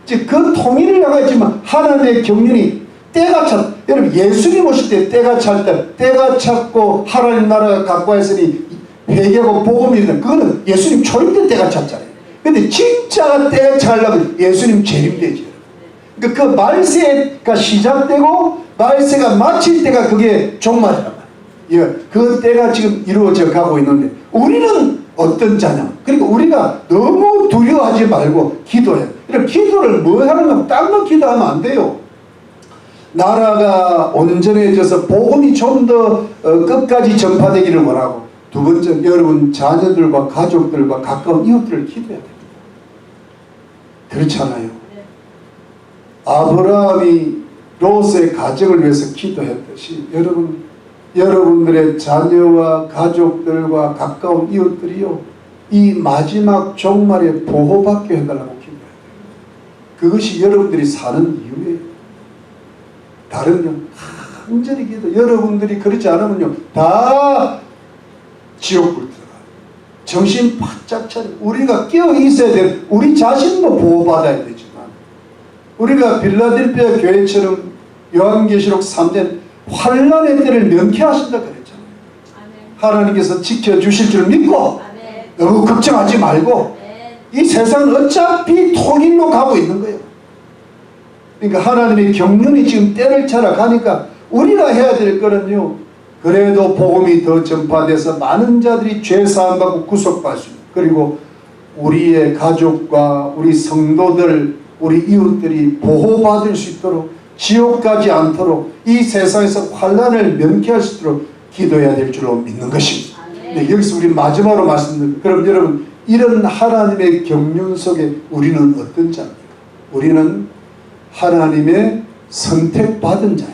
즉 그 통일을 나가지만 하나님의 경륜이 때가 찼. 여러분 예수님 오실 때 때가 찰 때, 때가 찼고 하나님 나라가 가까이서니 회개하고 복음이 있다. 그거는 예수님 초림 때 때가 찼잖아요. 근데 진짜 때가 차려면 예수님 재림되죠. 그러니까 그 말세가 시작되고 말세가 마칠 때가 그게 종말이란 말이에요. 예, 그 때가 지금 이루어져 가고 있는데 우리는 어떤 자냐? 그러니까 우리가 너무 두려워하지 말고 기도해요. 이런 기도를 뭐 하는 건 딴 거 기도하면 안 돼요. 나라가 온전해져서 복음이 좀 더 끝까지 전파되기를 원하고, 두 번째 여러분 자녀들과 가족들과 가까운 이웃들을 기도해야 됩니다. 그렇잖아요. 아브라함이 롯의 가정을 위해서 기도했듯이 여러분들의 자녀와 가족들과 가까운 이웃들이요, 이 마지막 종말에 보호받게 해달라고 기도해야 돼요. 그것이 여러분들이 사는 이유예요. 다른요, 간절히 기도. 여러분들이 그렇지 않으면요, 다 지옥불 들어가요. 정신 바짝 차려. 우리가 깨어 있어야 돼. 우리 자신도 보호받아야 되지만, 우리가 빌라델피아 교회처럼 요한계시록 3장 환난의 때를 명쾌하신다 그랬잖아요. 하나님께서 지켜주실 줄 믿고 너무 걱정하지 말고, 이 세상은 어차피 통일로 가고 있는 거예요. 그러니까 하나님의 경륜이 지금 때를 차려 가니까 우리가 해야 될 거는요, 그래도 복음이 더 전파돼서 많은 자들이 죄 사함받고 구속받을 수 있는, 그리고 우리의 가족과 우리 성도들, 우리 이웃들이 보호받을 수 있도록, 지옥 가지 않도록, 이 세상에서 환난을 면케할 수 있도록 기도해야 될 줄로 믿는 것입니다. 네, 여기서 우리 마지막으로 말씀드립니다. 그럼 여러분, 이런 하나님의 경륜 속에 우리는 어떤 자입니까? 우리는 하나님의 선택받은 자예요.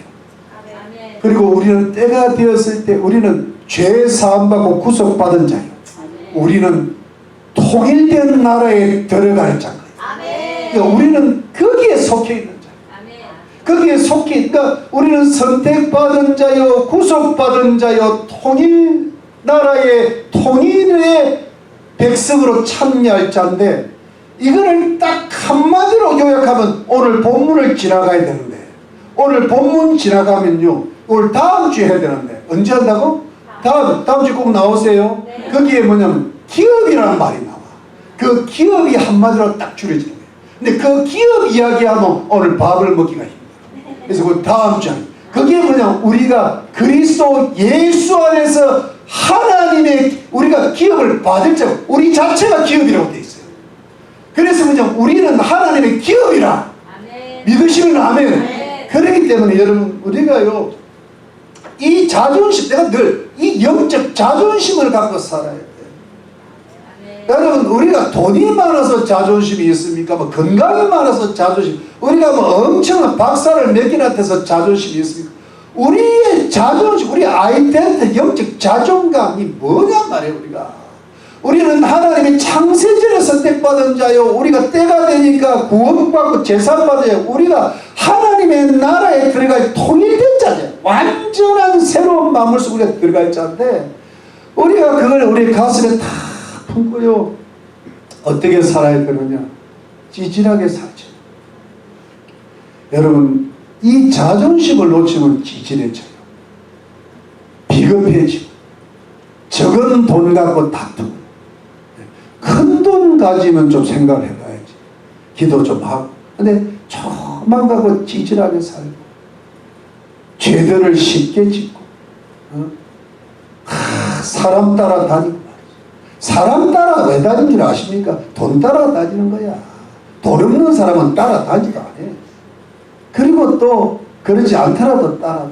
그리고 우리는 때가 되었을 때 우리는 죄 사함받고 구속받은 자예요. 우리는 통일된 나라에 들어갈 자예요. 그러니까 우리는 거기에 속해 있는 자예요. 거기에 속해, 그러니까 우리는 선택받은 자요, 구속받은 자요, 통일 나라의 통일의 백성으로 참여할 자인데, 이거를 딱 한마디로 요약하면 오늘 본문을 지나가야 되는데, 오늘 본문 지나가면요, 오늘 다음 주에 해야 되는데, 언제 한다고? 다음 주에 꼭 나오세요. 네. 거기에 뭐냐면 기업이라는 말이 나와. 그 기업이 한마디로 딱 줄여지는 거예요. 근데 그 기업 이야기하면 오늘 밥을 먹기가 힘들어요. 그래서 그 다음 주에, 그게 뭐냐면 우리가 그리스도 예수 안에서 하나님의, 우리가 기업을 받을 자, 우리 자체가 기업이라고 되어 있어요. 그래서 뭐냐면 우리는 하나님의 기업이라. 아멘. 믿으시면 아멘. 아멘. 그렇기 때문에 여러분, 우리가요, 이 자존심, 내가 늘 이 영적 자존심을 갖고 살아야 돼요. 여러분, 우리가 돈이 많아서 자존심이 있습니까? 뭐 건강이 많아서 자존심, 우리가 뭐 엄청난 박사를 몇 개나 돼서 자존심이 있습니까? 우리의 자존심, 우리 아이덴티티, 영적 자존감이 뭐냔 말이에요. 우리는 하나님의 창세전에 선택받은 자요, 우리가 때가 되니까 구원받고 제사받아요, 우리가 하나님의 나라에 들어갈 통일된 자예요. 완전한 새로운 마음을 쓰고 우리가 들어갈 자인데, 우리가 그걸 우리 가슴에 다 품고요, 어떻게 살아야 되느냐? 찌질하게 살죠. 여러분, 이 자존심을 놓치면 찌질해져요. 비겁해지고, 적은 돈 갖고 다투고, 큰 돈 가지면 좀 생각을 해봐야지. 기도 좀 하고. 근데 조금만 가고 찌질하게 살고, 죄들을 쉽게 짓고, 사람 따라 다니고 말이죠. 사람 따라 왜 다니는 줄 아십니까? 돈 따라 다니는 거야. 돈 없는 사람은 따라 다니지도 않아요. 그리고 또 그러지 않더라도 따라다.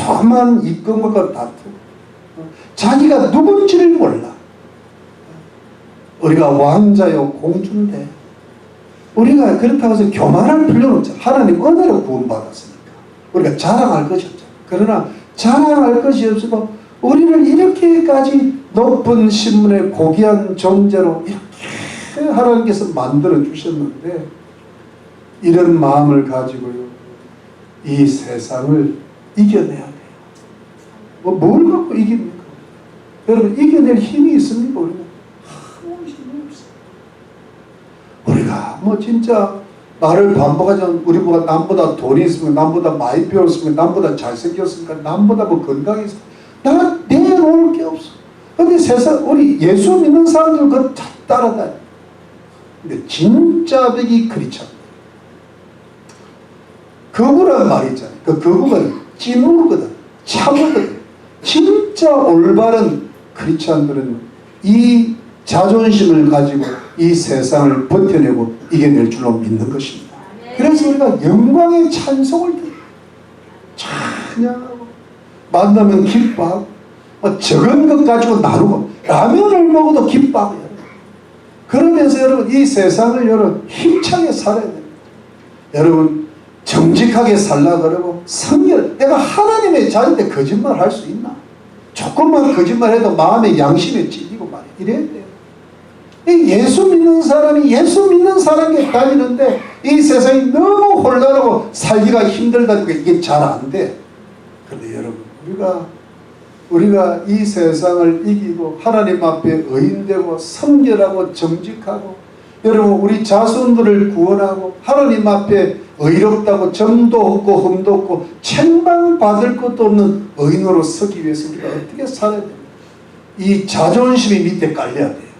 조그만 입금과 다투고 자기가 누군지를 몰라. 우리가 왕자요 공주인데 우리가 그렇다고 해서 교만할 필요는 없잖아. 하나님 은혜로 구원받았으니까 우리가 자랑할 것이 없잖아. 그러나 자랑할 것이 없어도 우리를 이렇게까지 높은 신분의 고귀한 존재로 이렇게 하나님께서 만들어 주셨는데 이런 마음을 가지고요 이 세상을 이겨내야 돼요. 뭘 갖고 이깁니까? 여러분 이겨낼 힘이 있습니까? 우리가 아무 힘이 없어요. 우리가 진짜 나를 반복하자면 우리보다 남보다 돈이 있으면 남보다 많이 배웠으면 남보다 잘생겼으니까 남보다 건강했으면 내가 내놓을 게 없어. 근데 세상 우리 예수 믿는 사람들 그거 다 따라다녀. 근데 진짜 백이 크리스찬 거부란 말이 있잖아요. 그 거부가 찐우거든. 참으거든. 진짜 올바른 크리스찬들은 이 자존심을 가지고 이 세상을 버텨내고 이겨낼 줄로 믿는 것입니다. 그래서 우리가 영광의 찬송을 드려요. 찬양하고 만나면 기뻐하고 적은 것 가지고 나누고 라면을 먹어도 기뻐하고 그러면서 여러분 이 세상을 여러분 힘차게 살아야 됩니다. 여러분 정직하게 살라 그러고 성결 내가 하나님의 자녀인데 거짓말 할 수 있나? 조금만 거짓말해도 마음의 양심에 찔리고 말이야. 이래야 돼요. 예수 믿는 사람이 예수 믿는 사람에게 다니는데 이 세상이 너무 혼란하고 살기가 힘들다니까 이게 잘 안 돼. 그런데 여러분 우리가 이 세상을 이기고 하나님 앞에 의인되고 성결하고 정직하고 여러분 우리 자손들을 구원하고 하나님 앞에 의롭다고 점도 없고 흠도 없고 책망받을 것도 없는 의인으로 서기 위해서 우리가 어떻게 살아야 됩니까? 이 자존심이 밑에 깔려야 돼요.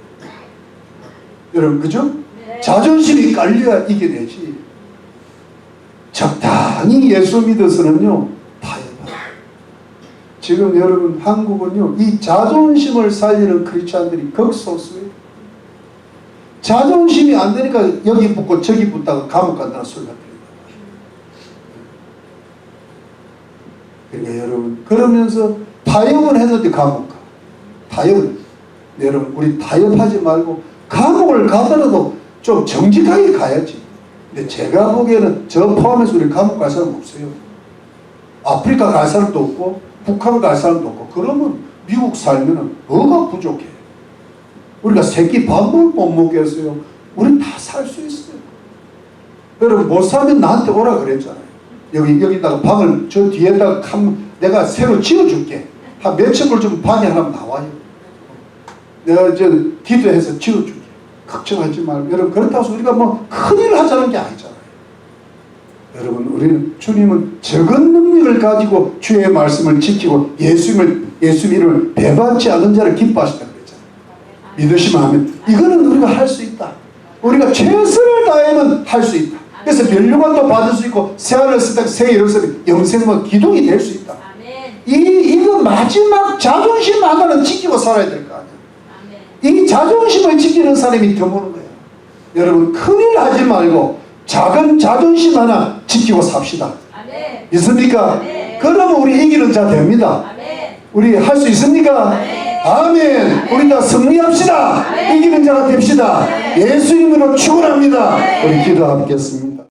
여러분 그죠? 네. 자존심이 깔려야 이겨내지. 적당히 예수 믿어서는요 타협하라. 지금 여러분 한국은요 이 자존심을 살리는 크리스찬들이 극소수예요. 자존심이 안 되니까 여기 붙고 저기 붙다가 감옥 간다는 소리가 들립니다. 그러니까 여러분 그러면서 타협은 했는데 감옥 가. 타협은 여러분 우리 타협하지 말고 감옥을 가더라도 좀 정직하게 가야지. 근데 제가 보기에는 저 포함해서 우리 감옥 갈 사람 없어요. 아프리카 갈 사람도 없고 북한 갈 사람도 없고 그러면 미국 살면은 뭐가 부족해. 우리가 새끼 밥을 못 먹겠어요. 우리 다 살 수 있어요. 여러분 못 사면 나한테 오라 그랬잖아요. 여기다가 방을 저 뒤에다가 내가 새로 지어줄게. 한 몇천 불 좀 방에 하나 나와요. 내가 기도해서 지어줄게. 걱정하지 말고. 여러분 그렇다고 해서 우리가 큰일 하자는 게 아니잖아요. 여러분 우리는 주님은 적은 능력을 가지고 주의 말씀을 지키고 예수님을 배반치 않은 자를 기뻐하시다 그랬잖아요. 믿으시면 하면 이거는 우리가 할 수 있다. 우리가 최선을 다하면 할 수 있다. 그래서 면류관도 받을 수 있고 새하늘 새 예루살렘 영생은 기둥이 될 수 있다. 이거 마지막 자존심 하나는 지키고 살아야 될 거 아니에요. 이 자존심을 지키는 사람이 드무는 거예요. 여러분 큰일 하지 말고 작은 자존심 하나 지키고 삽시다. 아멘. 있습니까? 아멘. 그러면 우리 이기는 자 됩니다. 아멘. 우리 할 수 있습니까? 아멘. 아멘. 아멘. 우리 다 승리합시다. 아멘. 이기는 자가 됩시다. 아멘. 예수 이름으로 축원합니다. 우리 기도하겠습니다.